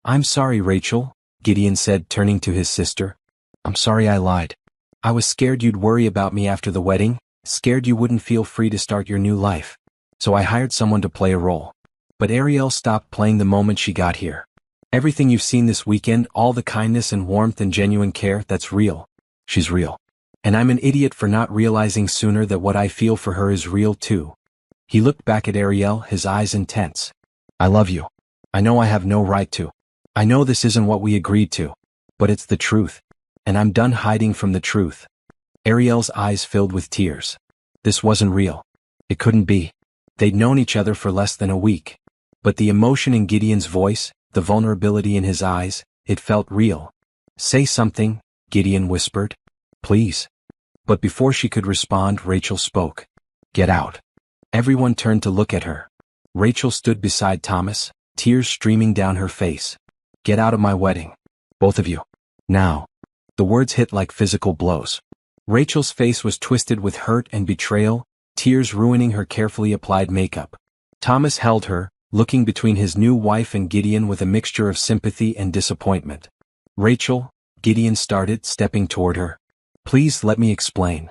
I'm sorry, Rachel, Gideon said, turning to his sister. I'm sorry I lied. I was scared you'd worry about me after the wedding, scared you wouldn't feel free to start your new life. So I hired someone to play a role. But Ariel stopped playing the moment she got here. Everything you've seen this weekend, all the kindness and warmth and genuine care, that's real. She's real. And I'm an idiot for not realizing sooner that what I feel for her is real too. He looked back at Ariel, his eyes intense. I love you. I know I have no right to. I know this isn't what we agreed to. But it's the truth. And I'm done hiding from the truth. Ariel's eyes filled with tears. This wasn't real. It couldn't be. They'd known each other for less than a week. But the emotion in Gideon's voice, the vulnerability in his eyes, it felt real. Say something, Gideon whispered. Please. But before she could respond, Rachel spoke. Get out. Everyone turned to look at her. Rachel stood beside Thomas, tears streaming down her face. Get out of my wedding. Both of you. Now. The words hit like physical blows. Rachel's face was twisted with hurt and betrayal, tears ruining her carefully applied makeup. Thomas held her, looking between his new wife and Gideon with a mixture of sympathy and disappointment. Rachel, Gideon started, stepping toward her. Please let me explain.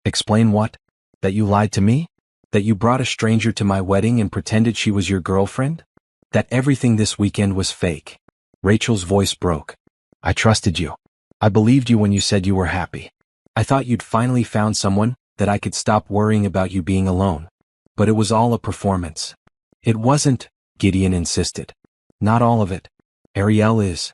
Explain what? That you lied to me? That you brought a stranger to my wedding and pretended she was your girlfriend? That everything this weekend was fake? Rachel's voice broke. I trusted you. I believed you when you said you were happy. I thought you'd finally found someone, that I could stop worrying about you being alone. But it was all a performance. It wasn't, Gideon insisted. Not all of it. Ariel is.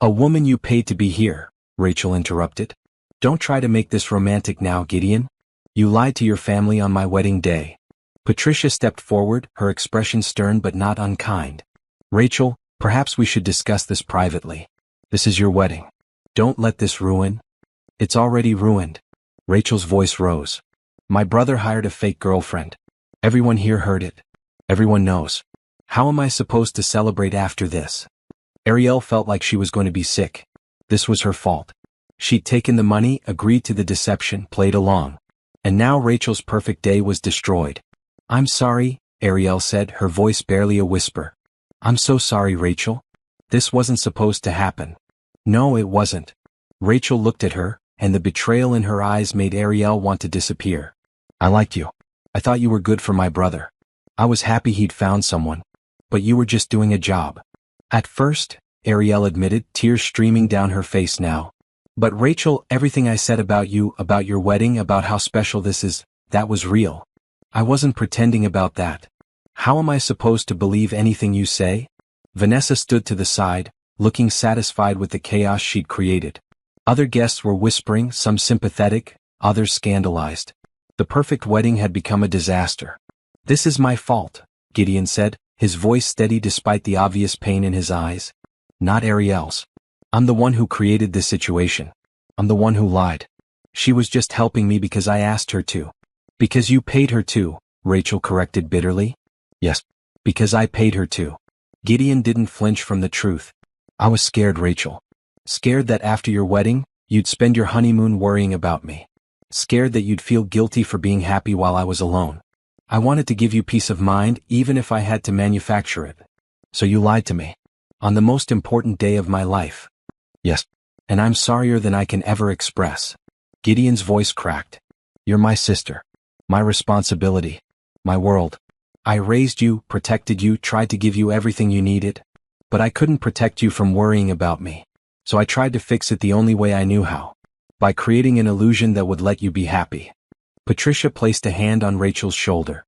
A woman you paid to be here, Rachel interrupted. Don't try to make this romantic now, Gideon. You lied to your family on my wedding day. Patricia stepped forward, her expression stern but not unkind. Rachel, perhaps we should discuss this privately. This is your wedding. Don't let this ruin. It's already ruined. Rachel's voice rose. My brother hired a fake girlfriend. Everyone here heard it. Everyone knows. How am I supposed to celebrate after this? Ariel felt like she was going to be sick. This was her fault. She'd taken the money, agreed to the deception, played along. And now Rachel's perfect day was destroyed. I'm sorry, Ariel said, her voice barely a whisper. I'm so sorry, Rachel. This wasn't supposed to happen. No, it wasn't. Rachel looked at her, and the betrayal in her eyes made Ariel want to disappear. I liked you. I thought you were good for my brother. I was happy he'd found someone. But you were just doing a job. At first, Ariel admitted, tears streaming down her face now. But Rachel, everything I said about you, about your wedding, about how special this is, that was real. I wasn't pretending about that. How am I supposed to believe anything you say? Vanessa stood to the side, looking satisfied with the chaos she'd created. Other guests were whispering, some sympathetic, others scandalized. The perfect wedding had become a disaster. This is my fault, Gideon said, his voice steady despite the obvious pain in his eyes. Not Ariel's. I'm the one who created this situation. I'm the one who lied. She was just helping me because I asked her to. Because you paid her to, Rachel corrected bitterly. Yes, because I paid her to. Gideon didn't flinch from the truth. I was scared, Rachel. Scared that after your wedding, you'd spend your honeymoon worrying about me. Scared that you'd feel guilty for being happy while I was alone. I wanted to give you peace of mind even if I had to manufacture it. So you lied to me. On the most important day of my life. Yes. And I'm sorrier than I can ever express. Gideon's voice cracked. You're my sister. My responsibility. My world. I raised you, protected you, tried to give you everything you needed. But I couldn't protect you from worrying about me. So I tried to fix it the only way I knew how. By creating an illusion that would let you be happy. Patricia placed a hand on Rachel's shoulder.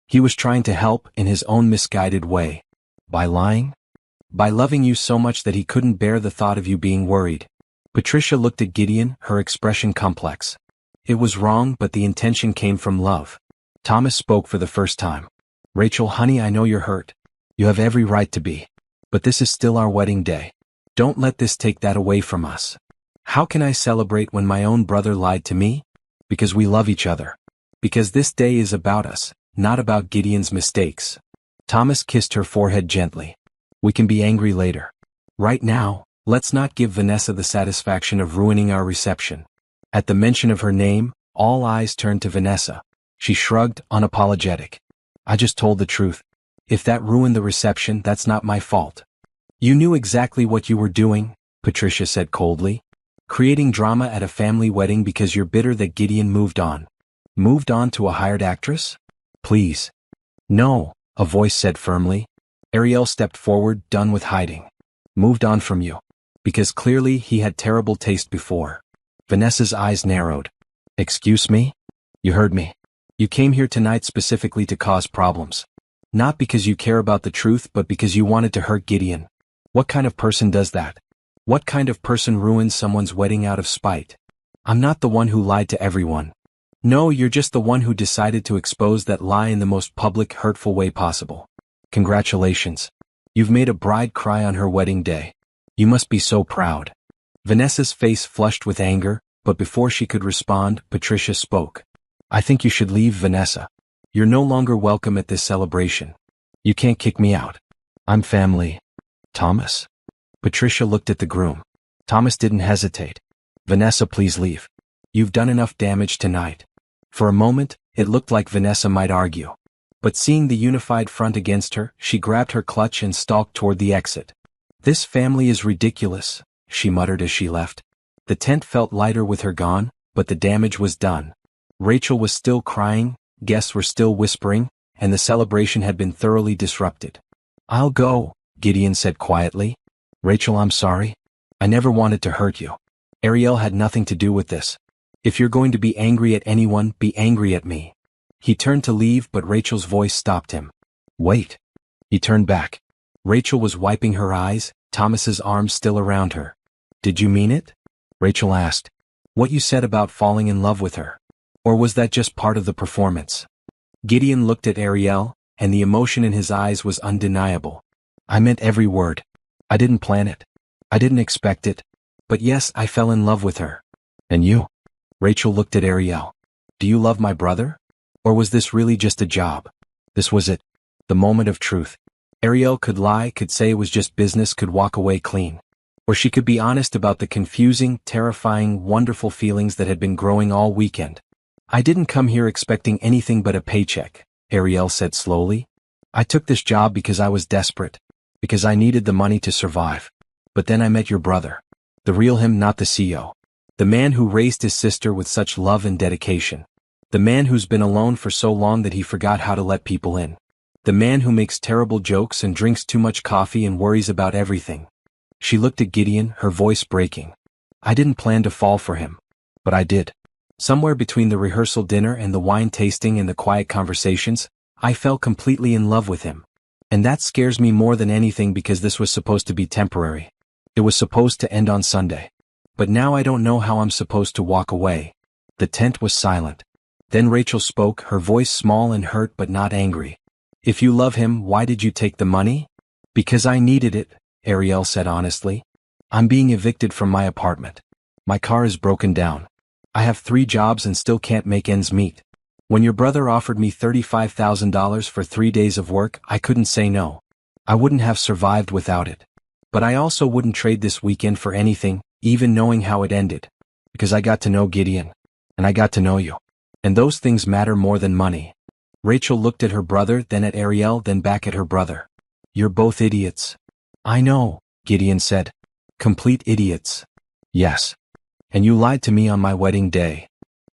He was trying to help in his own misguided way. By lying? By loving you so much that he couldn't bear the thought of you being worried. Patricia looked at Gideon, her expression complex. It was wrong, but the intention came from love. Thomas spoke for the first time. Rachel, honey, I know you're hurt. You have every right to be. But this is still our wedding day. Don't let this take that away from us. How can I celebrate when my own brother lied to me? Because we love each other. Because this day is about us, not about Gideon's mistakes. Thomas kissed her forehead gently. We can be angry later. Right now, let's not give Vanessa the satisfaction of ruining our reception. At the mention of her name, all eyes turned to Vanessa. She shrugged, unapologetic. I just told the truth. If that ruined the reception, that's not my fault. You knew exactly what you were doing, Patricia said coldly. Creating drama at a family wedding because you're bitter that Gideon moved on. Moved on to a hired actress? Please. No, a voice said firmly. Ariel stepped forward, done with hiding. Moved on from you. Because clearly he had terrible taste before. Vanessa's eyes narrowed. Excuse me? You heard me. You came here tonight specifically to cause problems. Not because you care about the truth, but because you wanted to hurt Gideon. What kind of person does that? What kind of person ruins someone's wedding out of spite? I'm not the one who lied to everyone. No, you're just the one who decided to expose that lie in the most public, hurtful way possible. Congratulations. You've made a bride cry on her wedding day. You must be so proud. Vanessa's face flushed with anger, but before she could respond, Patricia spoke. I think you should leave, Vanessa. You're no longer welcome at this celebration. You can't kick me out. I'm family. Thomas? Patricia looked at the groom. Thomas didn't hesitate. Vanessa, please leave. You've done enough damage tonight. For a moment, it looked like Vanessa might argue. But seeing the unified front against her, she grabbed her clutch and stalked toward the exit. This family is ridiculous, she muttered as she left. The tent felt lighter with her gone, but the damage was done. Rachel was still crying, guests were still whispering, and the celebration had been thoroughly disrupted. I'll go, Gideon said quietly. Rachel, I'm sorry. I never wanted to hurt you. Ariel had nothing to do with this. If you're going to be angry at anyone, be angry at me. He turned to leave, but Rachel's voice stopped him. Wait. He turned back. Rachel was wiping her eyes, Thomas's arms still around her. Did you mean it? Rachel asked. What you said about falling in love with her? Or was that just part of the performance? Gideon looked at Ariel, and the emotion in his eyes was undeniable. I meant every word. I didn't plan it. I didn't expect it. But yes, I fell in love with her. And you? Rachel looked at Ariel. Do you love my brother? Or was this really just a job? This was it. The moment of truth. Ariel could lie, could say it was just business, could walk away clean. Or she could be honest about the confusing, terrifying, wonderful feelings that had been growing all weekend. I didn't come here expecting anything but a paycheck, Ariel said slowly. I took this job because I was desperate. Because I needed the money to survive. But then I met your brother. The real him, not the CEO. The man who raised his sister with such love and dedication. The man who's been alone for so long that he forgot how to let people in. The man who makes terrible jokes and drinks too much coffee and worries about everything. She looked at Gideon, her voice breaking. I didn't plan to fall for him. But I did. Somewhere between the rehearsal dinner and the wine tasting and the quiet conversations, I fell completely in love with him. And that scares me more than anything because this was supposed to be temporary. It was supposed to end on Sunday. But now I don't know how I'm supposed to walk away. The tent was silent. Then Rachel spoke, her voice small and hurt but not angry. If you love him, why did you take the money? Because I needed it, Ariel said honestly. I'm being evicted from my apartment. My car is broken down. I have 3 jobs and still can't make ends meet. When your brother offered me $35,000 for 3 days of work, I couldn't say no. I wouldn't have survived without it. But I also wouldn't trade this weekend for anything, even knowing how it ended. Because I got to know Gideon. And I got to know you. And those things matter more than money. Rachel looked at her brother, then at Ariel, then back at her brother. You're both idiots. I know, Gideon said. Complete idiots. Yes. And you lied to me on my wedding day.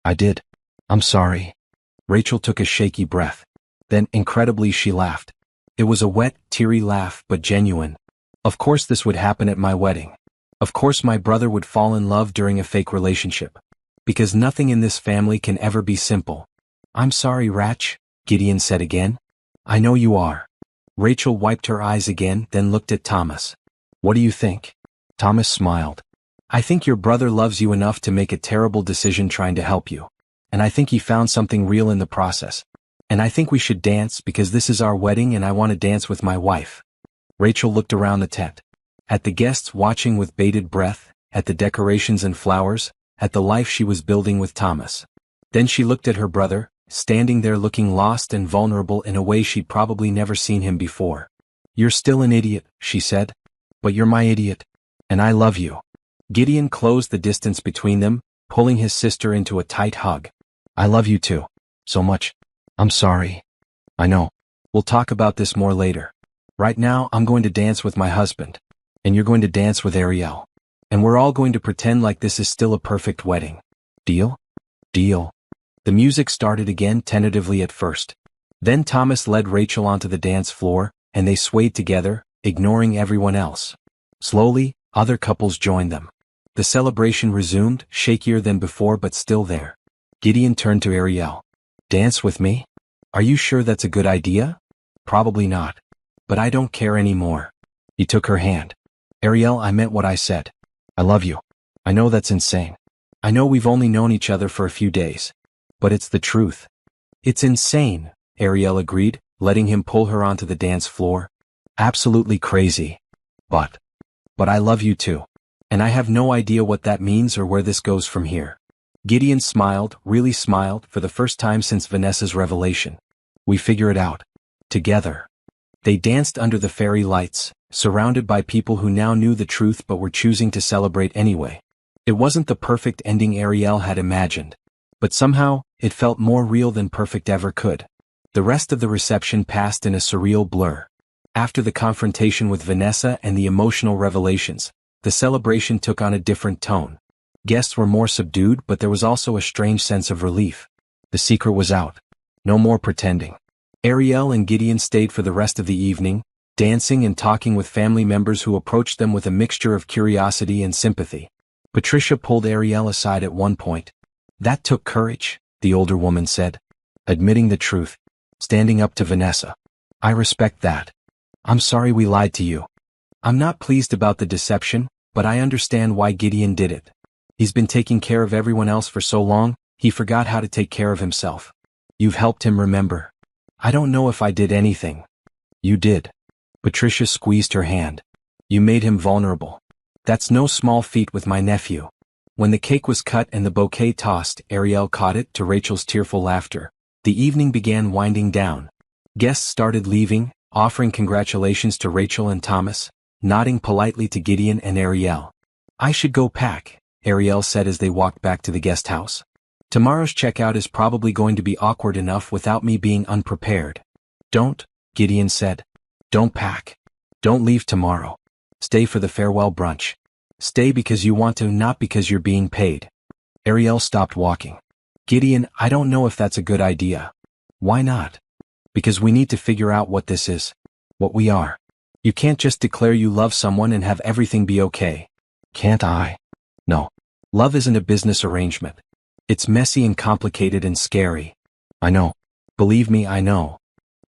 I did. I'm sorry. Rachel took a shaky breath. Then, incredibly, she laughed. It was a wet, teary laugh, but genuine. Of course this would happen at my wedding. Of course my brother would fall in love during a fake relationship. Because nothing in this family can ever be simple. I'm sorry, Rach, Gideon said again. I know you are. Rachel wiped her eyes again, then looked at Thomas. What do you think? Thomas smiled. I think your brother loves you enough to make a terrible decision trying to help you. And I think he found something real in the process. And I think we should dance because this is our wedding and I want to dance with my wife. Rachel looked around the tent. At the guests watching with bated breath, at the decorations and flowers, at the life she was building with Thomas. Then she looked at her brother, standing there looking lost and vulnerable in a way she'd probably never seen him before. You're still an idiot, she said. But you're my idiot. And I love you. Gideon closed the distance between them, pulling his sister into a tight hug. I love you too. So much. I'm sorry. I know. We'll talk about this more later. Right now I'm going to dance with my husband. And you're going to dance with Ariel. And we're all going to pretend like this is still a perfect wedding. Deal? Deal. The music started again tentatively at first. Then Thomas led Rachel onto the dance floor, and they swayed together, ignoring everyone else. Slowly, other couples joined them. The celebration resumed, shakier than before but still there. Gideon turned to Ariel. Dance with me? Are you sure that's a good idea? Probably not. But I don't care anymore. He took her hand. Ariel, I meant what I said. I love you. I know that's insane. I know we've only known each other for a few days. But it's the truth. It's insane, Ariel agreed, letting him pull her onto the dance floor. Absolutely crazy. But I love you too. And I have no idea what that means or where this goes from here. Gideon smiled, really smiled, for the first time since Vanessa's revelation. We figure it out. Together. They danced under the fairy lights, surrounded by people who now knew the truth but were choosing to celebrate anyway. It wasn't the perfect ending Ariel had imagined. But somehow, it felt more real than perfect ever could. The rest of the reception passed in a surreal blur. After the confrontation with Vanessa and the emotional revelations, the celebration took on a different tone. Guests were more subdued, but there was also a strange sense of relief. The secret was out. No more pretending. Ariel and Gideon stayed for the rest of the evening, dancing and talking with family members who approached them with a mixture of curiosity and sympathy. Patricia pulled Ariel aside at one point. That took courage, the older woman said. Admitting the truth. Standing up to Vanessa. I respect that. I'm sorry we lied to you. I'm not pleased about the deception, but I understand why Gideon did it. He's been taking care of everyone else for so long, he forgot how to take care of himself. You've helped him remember. I don't know if I did anything. You did. Patricia squeezed her hand. You made him vulnerable. That's no small feat with my nephew. When the cake was cut and the bouquet tossed, Ariel caught it, to Rachel's tearful laughter. The evening began winding down. Guests started leaving, offering congratulations to Rachel and Thomas, nodding politely to Gideon and Ariel. I should go pack, Ariel said as they walked back to the guest house. Tomorrow's checkout is probably going to be awkward enough without me being unprepared. Don't, Gideon said. Don't pack. Don't leave tomorrow. Stay for the farewell brunch. Stay because you want to, not because you're being paid. Ariel stopped walking. Gideon, I don't know if that's a good idea. Why not? Because we need to figure out what this is. What we are. You can't just declare you love someone and have everything be okay. Can't I? No. Love isn't a business arrangement. It's messy and complicated and scary. I know. Believe me, I know.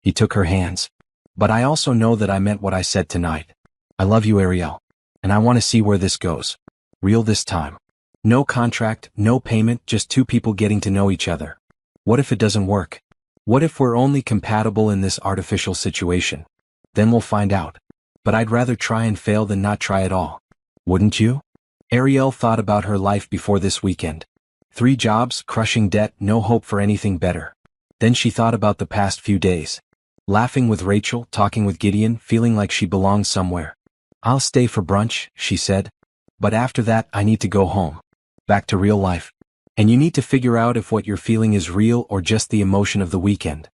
He took her hands. But I also know that I meant what I said tonight. I love you, Ariel. And I want to see where this goes. Real this time. No contract, no payment, just two people getting to know each other. What if it doesn't work? What if we're only compatible in this artificial situation? Then we'll find out. But I'd rather try and fail than not try at all. Wouldn't you? Ariel thought about her life before this weekend. 3 jobs, crushing debt, no hope for anything better. Then she thought about the past few days. Laughing with Rachel, talking with Gideon, feeling like she belonged somewhere. I'll stay for brunch, she said. But after that, I need to go home. Back to real life. And you need to figure out if what you're feeling is real or just the emotion of the weekend.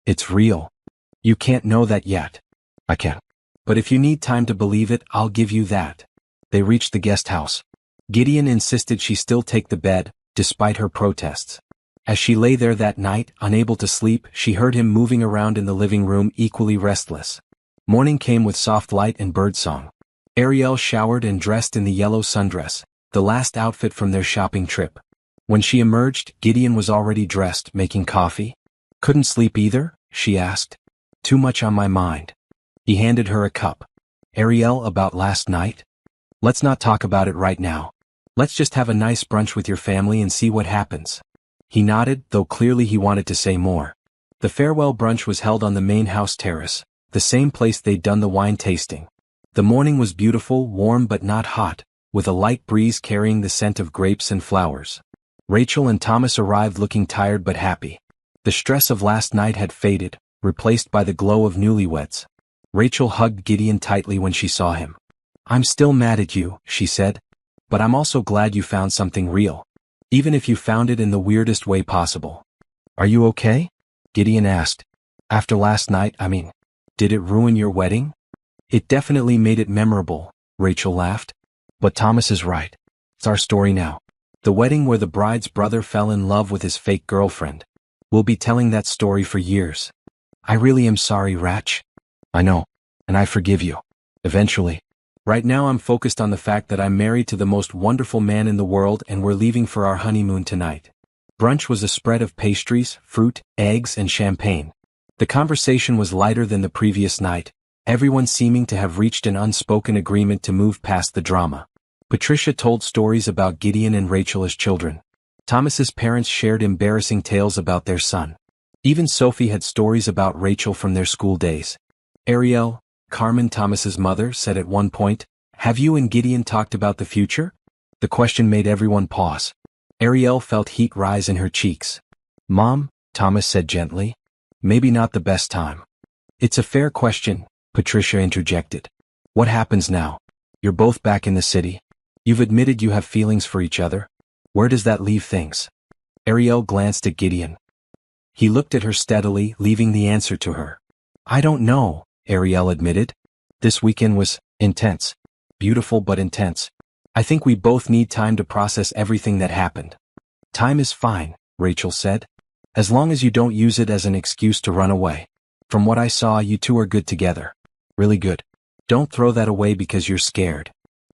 It's real. You can't know that yet. I can. But if you need time to believe it, I'll give you that. They reached the guest house. Gideon insisted she still take the bed, despite her protests. As she lay there that night, unable to sleep, she heard him moving around in the living room, equally restless. Morning came with soft light and birdsong. Ariel showered and dressed in the yellow sundress, the last outfit from their shopping trip. When she emerged, Gideon was already dressed, making coffee. Couldn't sleep either? She asked. Too much on my mind. He handed her a cup. Ariel, about last night? Let's not talk about it right now. Let's just have a nice brunch with your family and see what happens. He nodded, though clearly he wanted to say more. The farewell brunch was held on the main house terrace, the same place they'd done the wine tasting. The morning was beautiful, warm but not hot, with a light breeze carrying the scent of grapes and flowers. Rachel and Thomas arrived looking tired but happy. The stress of last night had faded, replaced by the glow of newlyweds. Rachel hugged Gideon tightly when she saw him. I'm still mad at you, she said. But I'm also glad you found something real. Even if you found it in the weirdest way possible. Are you okay? Gideon asked. After last night, did it ruin your wedding? It definitely made it memorable, Rachel laughed. But Thomas is right. It's our story now. The wedding where the bride's brother fell in love with his fake girlfriend. We'll be telling that story for years. I really am sorry, Rach. I know. And I forgive you. Eventually. Right now I'm focused on the fact that I'm married to the most wonderful man in the world and we're leaving for our honeymoon tonight. Brunch was a spread of pastries, fruit, eggs, and champagne. The conversation was lighter than the previous night, everyone seeming to have reached an unspoken agreement to move past the drama. Patricia told stories about Gideon and Rachel as children. Thomas's parents shared embarrassing tales about their son. Even Sophie had stories about Rachel from their school days. Ariel, Carmen, Thomas's mother, said at one point, "Have you and Gideon talked about the future?" The question made everyone pause. Ariel felt heat rise in her cheeks. "Mom," Thomas said gently, "maybe not the best time." "It's a fair question," Patricia interjected. "What happens now? You're both back in the city. You've admitted you have feelings for each other. Where does that leave things?" Ariel glanced at Gideon. He looked at her steadily, leaving the answer to her. "I don't know," Ariel admitted. "This weekend was intense. Beautiful but intense. I think we both need time to process everything that happened." "Time is fine," Rachel said. "As long as you don't use it as an excuse to run away. From what I saw, you two are good together. Really good. Don't throw that away because you're scared."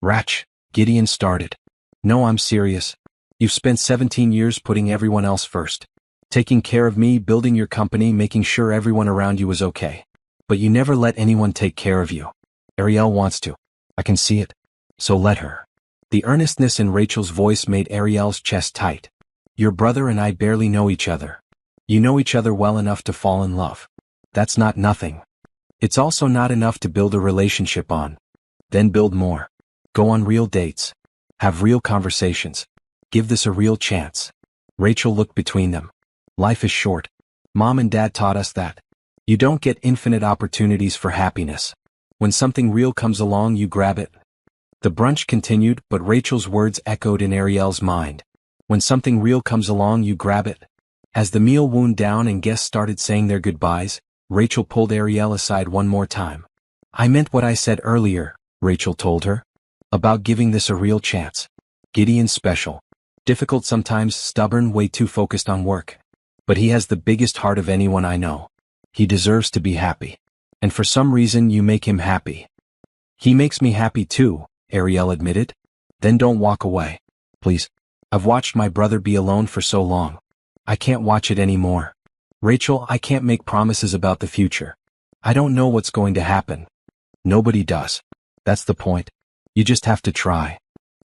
"Rach," Gideon started. "No, I'm serious. You've spent 17 years putting everyone else first. Taking care of me, building your company, making sure everyone around you was okay. But you never let anyone take care of you. Ariel wants to. I can see it. So let her." The earnestness in Rachel's voice made Ariel's chest tight. "Your brother and I barely know each other. You know each other well enough to fall in love. That's not nothing. It's also not enough to build a relationship on. Then build more. Go on real dates. Have real conversations. Give this a real chance." Rachel looked between them. "Life is short. Mom and Dad taught us that. You don't get infinite opportunities for happiness. When something real comes along, you grab it." The brunch continued, but Rachel's words echoed in Ariel's mind. When something real comes along, you grab it. As the meal wound down and guests started saying their goodbyes, Rachel pulled Ariel aside one more time. "I meant what I said earlier," Rachel told her. "About giving this a real chance. Gideon's special. Difficult sometimes, stubborn, way too focused on work. But he has the biggest heart of anyone I know. He deserves to be happy. And for some reason you make him happy." "He makes me happy too," Ariel admitted. "Then don't walk away. Please. I've watched my brother be alone for so long. I can't watch it anymore. Rachel, I can't make promises about the future. I don't know what's going to happen. Nobody does. That's the point. You just have to try."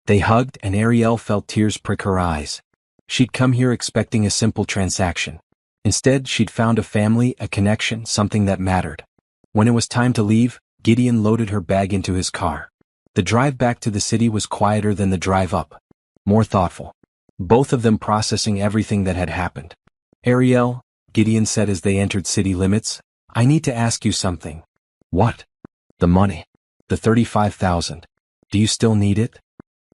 They hugged and Ariel felt tears prick her eyes. She'd come here expecting a simple transaction. Instead, she'd found a family, a connection, something that mattered. When it was time to leave, Gideon loaded her bag into his car. The drive back to the city was quieter than the drive up. More thoughtful. Both of them processing everything that had happened. "Ariel," Gideon said as they entered city limits, "I need to ask you something." "What?" "The money. The 35,000. Do you still need it?"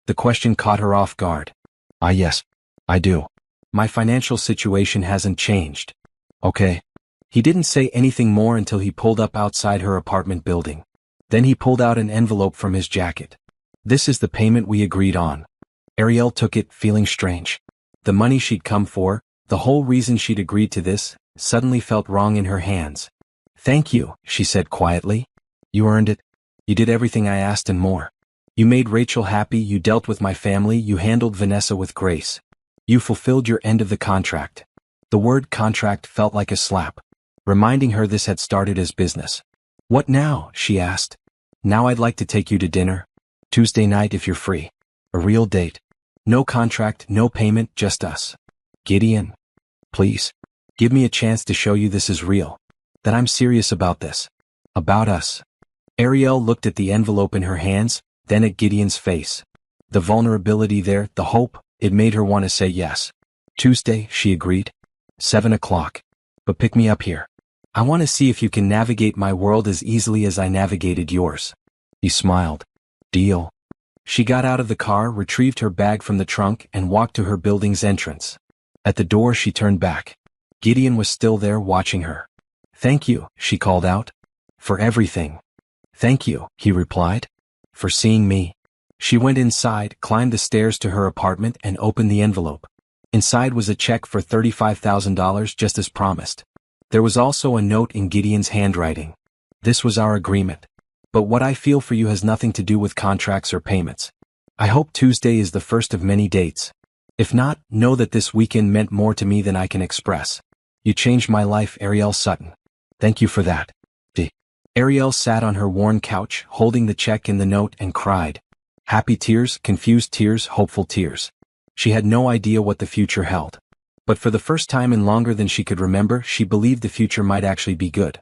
The question caught her off guard. Yes, I do. My financial situation hasn't changed." "Okay. He didn't say anything more until he pulled up outside her apartment building. Then he pulled out an envelope from his jacket. "This is the payment we agreed on." Ariel took it, feeling strange. The money she'd come for, the whole reason she'd agreed to this, suddenly felt wrong in her hands. "Thank you," she said quietly. "You earned it. You did everything I asked and more. You made Rachel happy, you dealt with my family, you handled Vanessa with grace. You fulfilled your end of the contract." The word contract felt like a slap, reminding her this had started as business. "What now?" she asked. "Now I'd like to take you to dinner. Tuesday night if you're free. A real date. No contract, no payment, just us." "Gideon. Please. Give me a chance to show you this is real. That I'm serious about this. About us." Ariel looked at the envelope in her hands, then at Gideon's face. The vulnerability there, the hope, it made her want to say yes. "Tuesday," she agreed. 7 o'clock. "But pick me up here. I want to see if you can navigate my world as easily as I navigated yours." He smiled. "Deal." She got out of the car, retrieved her bag from the trunk, and walked to her building's entrance. At the door she turned back. Gideon was still there watching her. "Thank you," she called out. "For everything." "Thank you," he replied. "For seeing me." She went inside, climbed the stairs to her apartment, and opened the envelope. Inside was a check for $35,000 just as promised. There was also a note in Gideon's handwriting. "This was our agreement. But what I feel for you has nothing to do with contracts or payments. I hope Tuesday is the first of many dates. If not, know that this weekend meant more to me than I can express. You changed my life, Ariel Sutton. Thank you for that." Ariel sat on her worn couch, holding the check and the note, and cried. Happy tears, confused tears, hopeful tears. She had no idea what the future held. But for the first time in longer than she could remember, she believed the future might actually be good.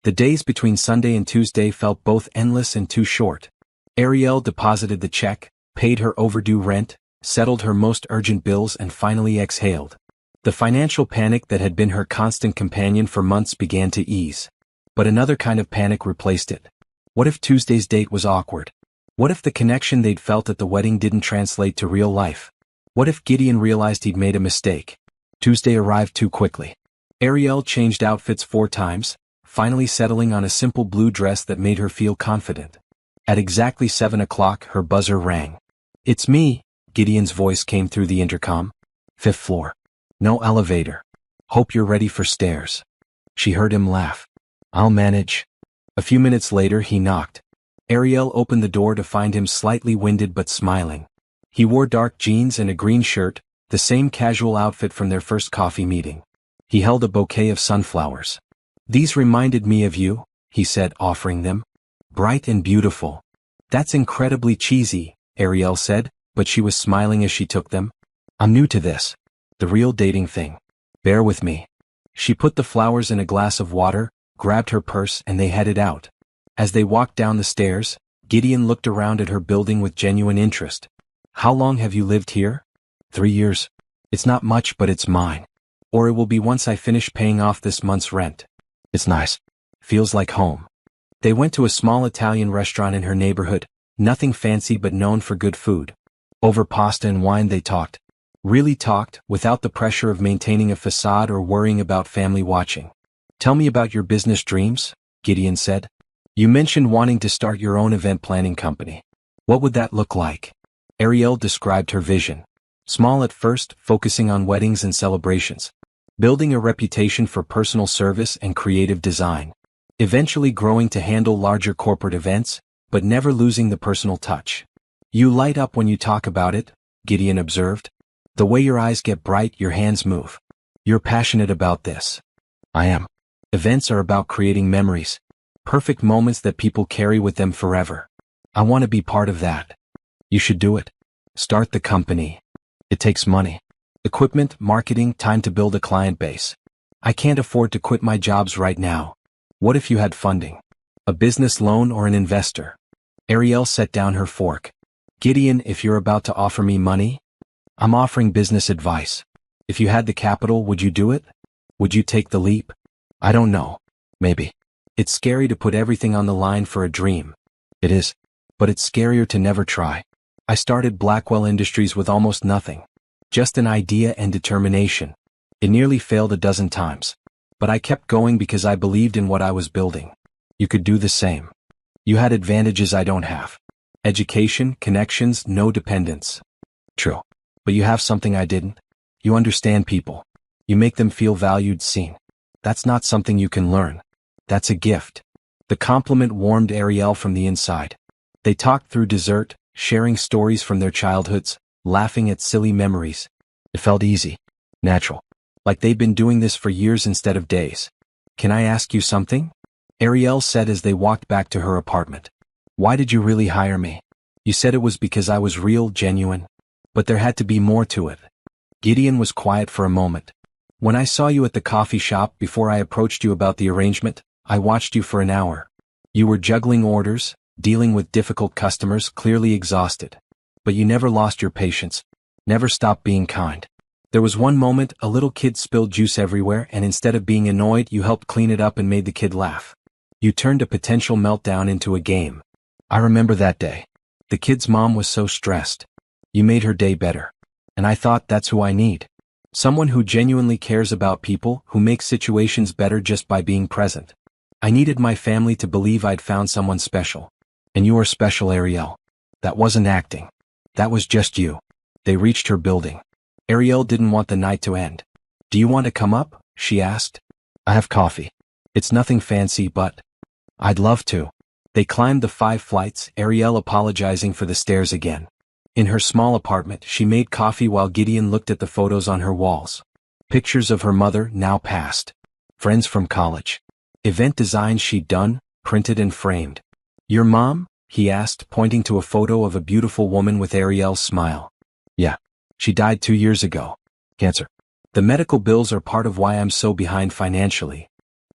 The days between Sunday and Tuesday felt both endless and too short. Ariel deposited the check, paid her overdue rent, settled her most urgent bills, and finally exhaled. The financial panic that had been her constant companion for months began to ease. But another kind of panic replaced it. What if Tuesday's date was awkward? What if the connection they'd felt at the wedding didn't translate to real life? What if Gideon realized he'd made a mistake? Tuesday arrived too quickly. Ariel changed outfits 4 times, finally settling on a simple blue dress that made her feel confident. At exactly 7 o'clock, her buzzer rang. "It's me," Gideon's voice came through the intercom. "5th floor. No elevator. Hope you're ready for stairs." She heard him laugh. "I'll manage." A few minutes later he knocked. Ariel opened the door to find him slightly winded but smiling. He wore dark jeans and a green shirt, the same casual outfit from their first coffee meeting. He held a bouquet of sunflowers. "These reminded me of you," he said, offering them. "Bright and beautiful." "That's incredibly cheesy," Ariel said, but she was smiling as she took them. "I'm new to this. The real dating thing. Bear with me." She put the flowers in a glass of water, grabbed her purse, and they headed out. As they walked down the stairs, Gideon looked around at her building with genuine interest. "How long have you lived here?" 3 years. "It's not much, but it's mine. Or it will be once I finish paying off this month's rent." "It's nice. Feels like home." They went to a small Italian restaurant in her neighborhood, nothing fancy but known for good food. Over pasta and wine they talked. Really talked, without the pressure of maintaining a facade or worrying about family watching. "Tell me about your business dreams," Gideon said. "You mentioned wanting to start your own event planning company. What would that look like?" Ariel described her vision. Small at first, focusing on weddings and celebrations. Building a reputation for personal service and creative design. Eventually growing to handle larger corporate events, but never losing the personal touch. "You light up when you talk about it," Gideon observed. "The way your eyes get bright, your hands move. You're passionate about this." "I am. Events are about creating memories. Perfect moments that people carry with them forever. I want to be part of that." "You should do it. Start the company. It takes money. Equipment, marketing, time to build a client base. I can't afford to quit my jobs right now. What if you had funding? A business loan or an investor?" Ariel set down her fork. "Gideon, if you're about to offer me money, I'm offering business advice. If you had the capital, would you do it? Would you take the leap?" "I don't know. Maybe. It's scary to put everything on the line for a dream." "It is. But it's scarier to never try. I started Blackwell Industries with almost nothing. Just an idea and determination. It nearly failed a dozen times. But I kept going because I believed in what I was building. You could do the same. You had advantages I don't have. Education, connections, no dependence. True. But you have something I didn't. You understand people. You make them feel valued, seen. That's not something you can learn. That's a gift. The compliment warmed Ariel from the inside. They talked through dessert, sharing stories from their childhoods, laughing at silly memories. It felt easy. Natural. Like they'd been doing this for years instead of days. Can I ask you something? Ariel said as they walked back to her apartment. Why did you really hire me? You said it was because I was real, genuine. But there had to be more to it. Gideon was quiet for a moment. When I saw you at the coffee shop before I approached you about the arrangement, I watched you for an hour. You were juggling orders, dealing with difficult customers, clearly exhausted. But you never lost your patience. Never stopped being kind. There was one moment a little kid spilled juice everywhere, and instead of being annoyed, you helped clean it up and made the kid laugh. You turned a potential meltdown into a game. I remember that day. The kid's mom was so stressed. You made her day better. And I thought, that's who I need. Someone who genuinely cares about people, who makes situations better just by being present. I needed my family to believe I'd found someone special. And you are special, Ariel. That wasn't acting. That was just you. They reached her building. Ariel didn't want the night to end. Do you want to come up? She asked. I have coffee. It's nothing fancy, but I'd love to. They climbed the 5 flights, Ariel apologizing for the stairs again. In her small apartment, she made coffee while Gideon looked at the photos on her walls. Pictures of her mother, now passed. Friends from college. Event designs she'd done, printed and framed. Your mom? He asked, pointing to a photo of a beautiful woman with Ariel's smile. Yeah. She died 2 years ago. Cancer. The medical bills are part of why I'm so behind financially.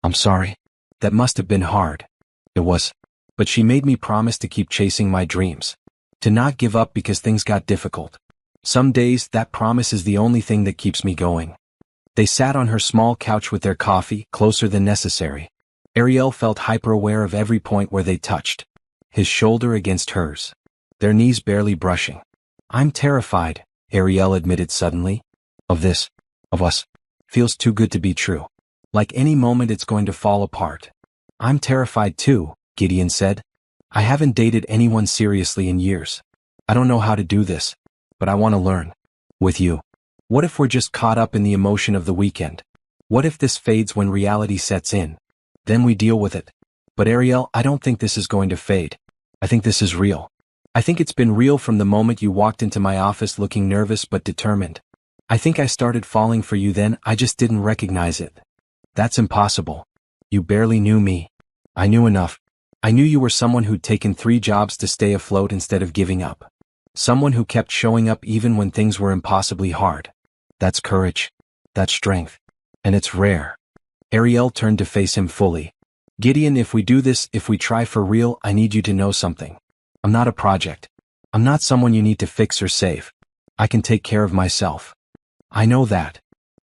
I'm sorry. That must have been hard. It was. But she made me promise to keep chasing my dreams. To not give up because things got difficult. Some days, that promise is the only thing that keeps me going. They sat on her small couch with their coffee, closer than necessary. Ariel felt hyper-aware of every point where they touched. His shoulder against hers. Their knees barely brushing. I'm terrified, Ariel admitted suddenly. Of this. Of us. Feels too good to be true. Like any moment it's going to fall apart. I'm terrified too, Gideon said. I haven't dated anyone seriously in years. I don't know how to do this, but I want to learn. With you. What if we're just caught up in the emotion of the weekend? What if this fades when reality sets in? Then we deal with it. But Ariel, I don't think this is going to fade. I think this is real. I think it's been real from the moment you walked into my office looking nervous but determined. I think I started falling for you then, I just didn't recognize it. That's impossible. You barely knew me. I knew enough. I knew you were someone who'd taken 3 jobs to stay afloat instead of giving up. Someone who kept showing up even when things were impossibly hard. That's courage. That's strength. And it's rare. Ariel turned to face him fully. Gideon, if we do this, if we try for real, I need you to know something. I'm not a project. I'm not someone you need to fix or save. I can take care of myself. I know that.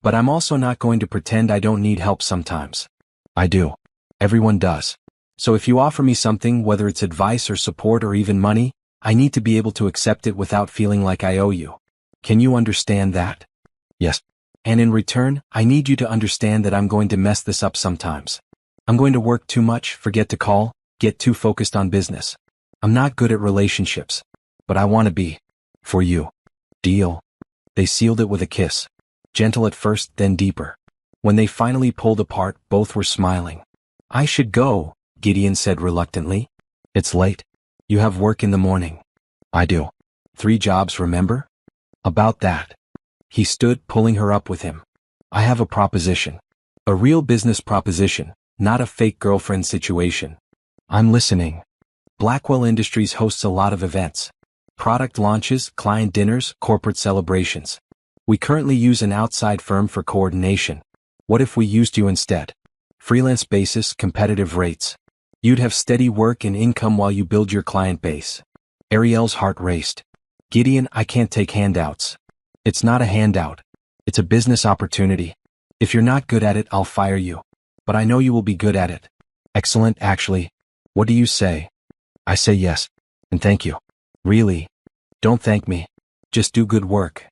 But I'm also not going to pretend I don't need help sometimes. I do. Everyone does. So if you offer me something, whether it's advice or support or even money, I need to be able to accept it without feeling like I owe you. Can you understand that? Yes. And in return, I need you to understand that I'm going to mess this up sometimes. I'm going to work too much, forget to call, get too focused on business. I'm not good at relationships. But I want to be. For you. Deal. They sealed it with a kiss. Gentle at first, then deeper. When they finally pulled apart, both were smiling. I should go, Gideon said reluctantly. It's late. You have work in the morning. I do. 3 jobs, remember? About that. He stood, pulling her up with him. I have a proposition. A real business proposition, not a fake girlfriend situation. I'm listening. Blackwell Industries hosts a lot of events. Product launches, client dinners, corporate celebrations. We currently use an outside firm for coordination. What if we used you instead? Freelance basis, competitive rates. You'd have steady work and income while you build your client base. Ariel's heart raced. Gideon, I can't take handouts. It's not a handout. It's a business opportunity. If you're not good at it, I'll fire you. But I know you will be good at it. Excellent, actually. What do you say? I say yes. And thank you. Really? Don't thank me. Just do good work.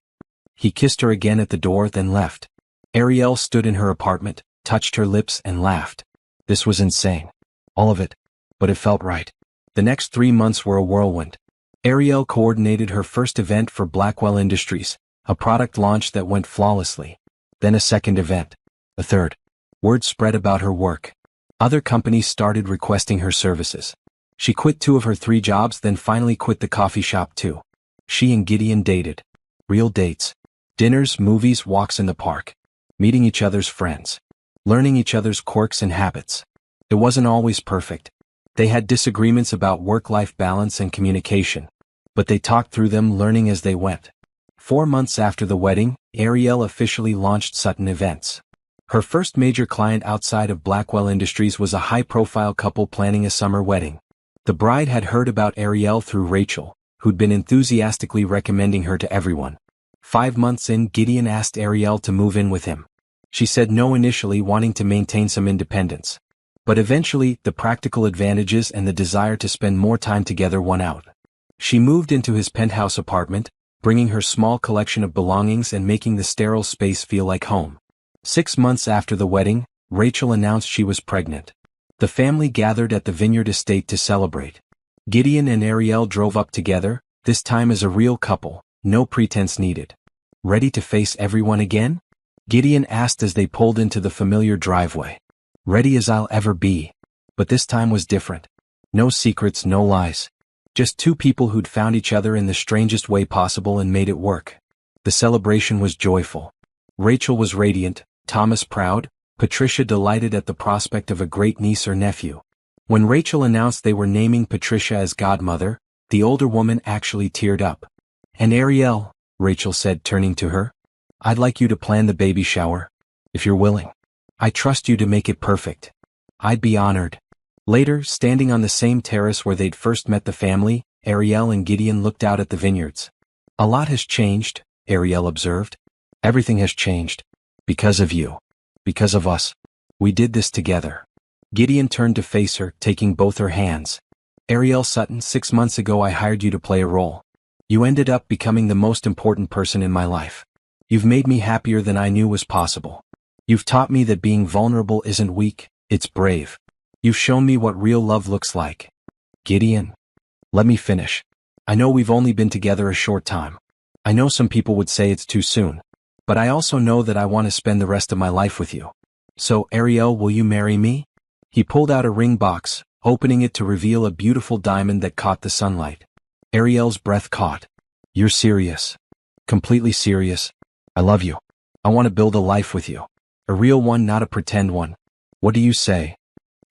He kissed her again at the door, then left. Ariel stood in her apartment, touched her lips and laughed. This was insane. All of it. But it felt right. The next 3 months were a whirlwind. Ariel coordinated her first event for Blackwell Industries, a product launch that went flawlessly. Then a second event. A third. Word spread about her work. Other companies started requesting her services. She quit 2 of her 3 jobs, then finally quit the coffee shop too. She and Gideon dated. Real dates. Dinners, movies, walks in the park. Meeting each other's friends. Learning each other's quirks and habits. It wasn't always perfect. They had disagreements about work-life balance and communication. But they talked through them, learning as they went. 4 months after the wedding, Ariel officially launched Sutton Events. Her first major client outside of Blackwell Industries was a high-profile couple planning a summer wedding. The bride had heard about Ariel through Rachel, who'd been enthusiastically recommending her to everyone. 5 months in, Gideon asked Ariel to move in with him. She said no initially, wanting to maintain some independence. But eventually, the practical advantages and the desire to spend more time together won out. She moved into his penthouse apartment, bringing her small collection of belongings and making the sterile space feel like home. 6 months after the wedding, Rachel announced she was pregnant. The family gathered at the Vineyard estate to celebrate. Gideon and Ariel drove up together, this time as a real couple, no pretense needed. Ready to face everyone again? Gideon asked as they pulled into the familiar driveway. Ready as I'll ever be. But this time was different. No secrets, no lies. Just 2 people who'd found each other in the strangest way possible and made it work. The celebration was joyful. Rachel was radiant, Thomas proud, Patricia delighted at the prospect of a great niece or nephew. When Rachel announced they were naming Patricia as godmother, the older woman actually teared up. And Ariel, Rachel said, turning to her, I'd like you to plan the baby shower. If you're willing. I trust you to make it perfect. I'd be honored. Later, standing on the same terrace where they'd first met the family, Ariel and Gideon looked out at the vineyards. A lot has changed, Ariel observed. Everything has changed. Because of you. Because of us. We did this together. Gideon turned to face her, taking both her hands. Ariel Sutton, 6 months ago I hired you to play a role. You ended up becoming the most important person in my life. You've made me happier than I knew was possible. You've taught me that being vulnerable isn't weak, it's brave. You've shown me what real love looks like. Gideon. Let me finish. I know we've only been together a short time. I know some people would say it's too soon. But I also know that I want to spend the rest of my life with you. So, Ariel, will you marry me? He pulled out a ring box, opening it to reveal a beautiful diamond that caught the sunlight. Ariel's breath caught. You're serious. Completely serious. I love you. I want to build a life with you. A real one, not a pretend one. What do you say?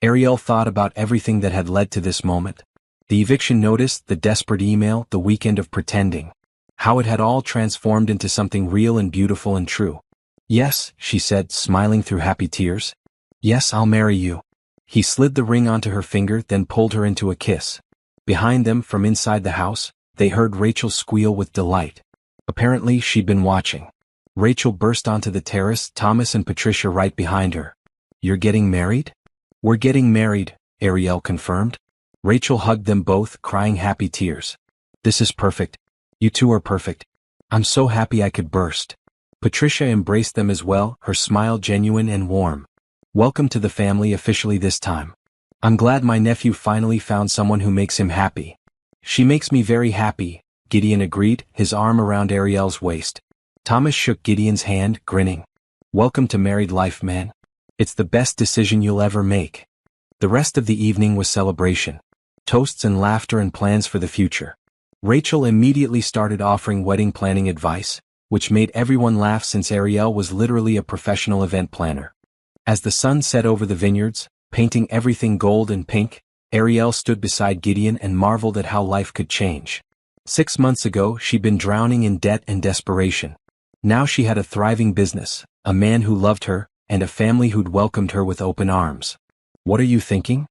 Ariel thought about everything that had led to this moment. The eviction notice, the desperate email, the weekend of pretending. How it had all transformed into something real and beautiful and true. Yes, she said, smiling through happy tears. Yes, I'll marry you. He slid the ring onto her finger, then pulled her into a kiss. Behind them, from inside the house, they heard Rachel squeal with delight. Apparently, she'd been watching. Rachel burst onto the terrace, Thomas and Patricia right behind her. You're getting married? We're getting married, Ariel confirmed. Rachel hugged them both, crying happy tears. This is perfect. You two are perfect. I'm so happy I could burst. Patricia embraced them as well, her smile genuine and warm. Welcome to the family officially this time. I'm glad my nephew finally found someone who makes him happy. She makes me very happy, Gideon agreed, his arm around Ariel's waist. Thomas shook Gideon's hand, grinning. Welcome to married life, man. It's the best decision you'll ever make. The rest of the evening was celebration. Toasts and laughter and plans for the future. Rachel immediately started offering wedding planning advice, which made everyone laugh since Ariel was literally a professional event planner. As the sun set over the vineyards, painting everything gold and pink, Ariel stood beside Gideon and marveled at how life could change. 6 months ago, she'd been drowning in debt and desperation. Now she had a thriving business, a man who loved her, and a family who'd welcomed her with open arms. What are you thinking?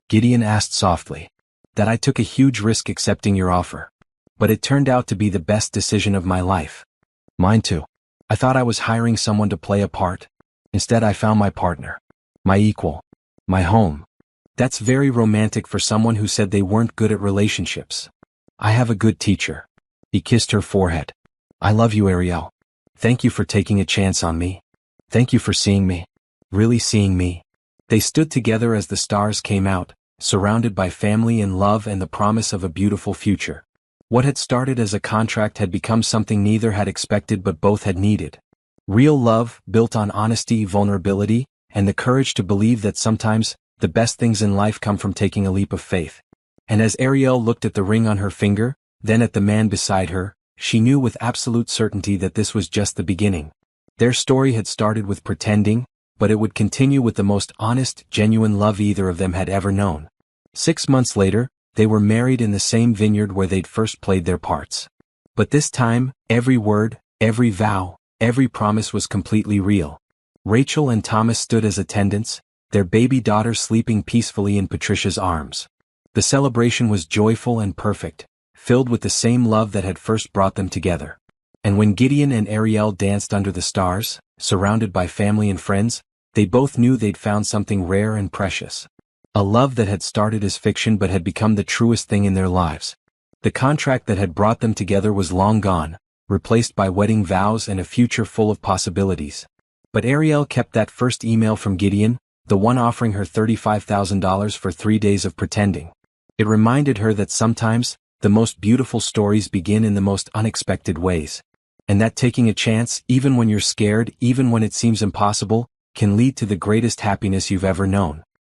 Gideon asked softly. That I took a huge risk accepting your offer. But it turned out to be the best decision of my life. Mine too. I thought I was hiring someone to play a part. Instead I found my partner. My equal. My home. That's very romantic for someone who said they weren't good at relationships. I have a good teacher. He kissed her forehead. I love you, Ariel. Thank you for taking a chance on me. Thank you for seeing me. really seeing me? They stood together as the stars came out, surrounded by family and love and the promise of a beautiful future. What had started as a contract had become something neither had expected but both had needed. Real love, built on honesty, vulnerability, and the courage to believe that sometimes, the best things in life come from taking a leap of faith. And as Ariel looked at the ring on her finger, then at the man beside her, she knew with absolute certainty that this was just the beginning. Their story had started with pretending, but it would continue with the most honest, genuine love either of them had ever known. 6 months later, they were married in the same vineyard where they'd first played their parts. But this time, every word, every vow, every promise was completely real. Rachel and Thomas stood as attendants, their baby daughter sleeping peacefully in Patricia's arms. The celebration was joyful and perfect, filled with the same love that had first brought them together. And when Gideon and Ariel danced under the stars, surrounded by family and friends, they both knew they'd found something rare and precious. A love that had started as fiction but had become the truest thing in their lives. The contract that had brought them together was long gone, replaced by wedding vows and a future full of possibilities. But Ariel kept that first email from Gideon, the one offering her $35,000 for 3 days of pretending. It reminded her that sometimes, the most beautiful stories begin in the most unexpected ways. And that taking a chance, even when you're scared, even when it seems impossible, can lead to the greatest happiness you've ever known.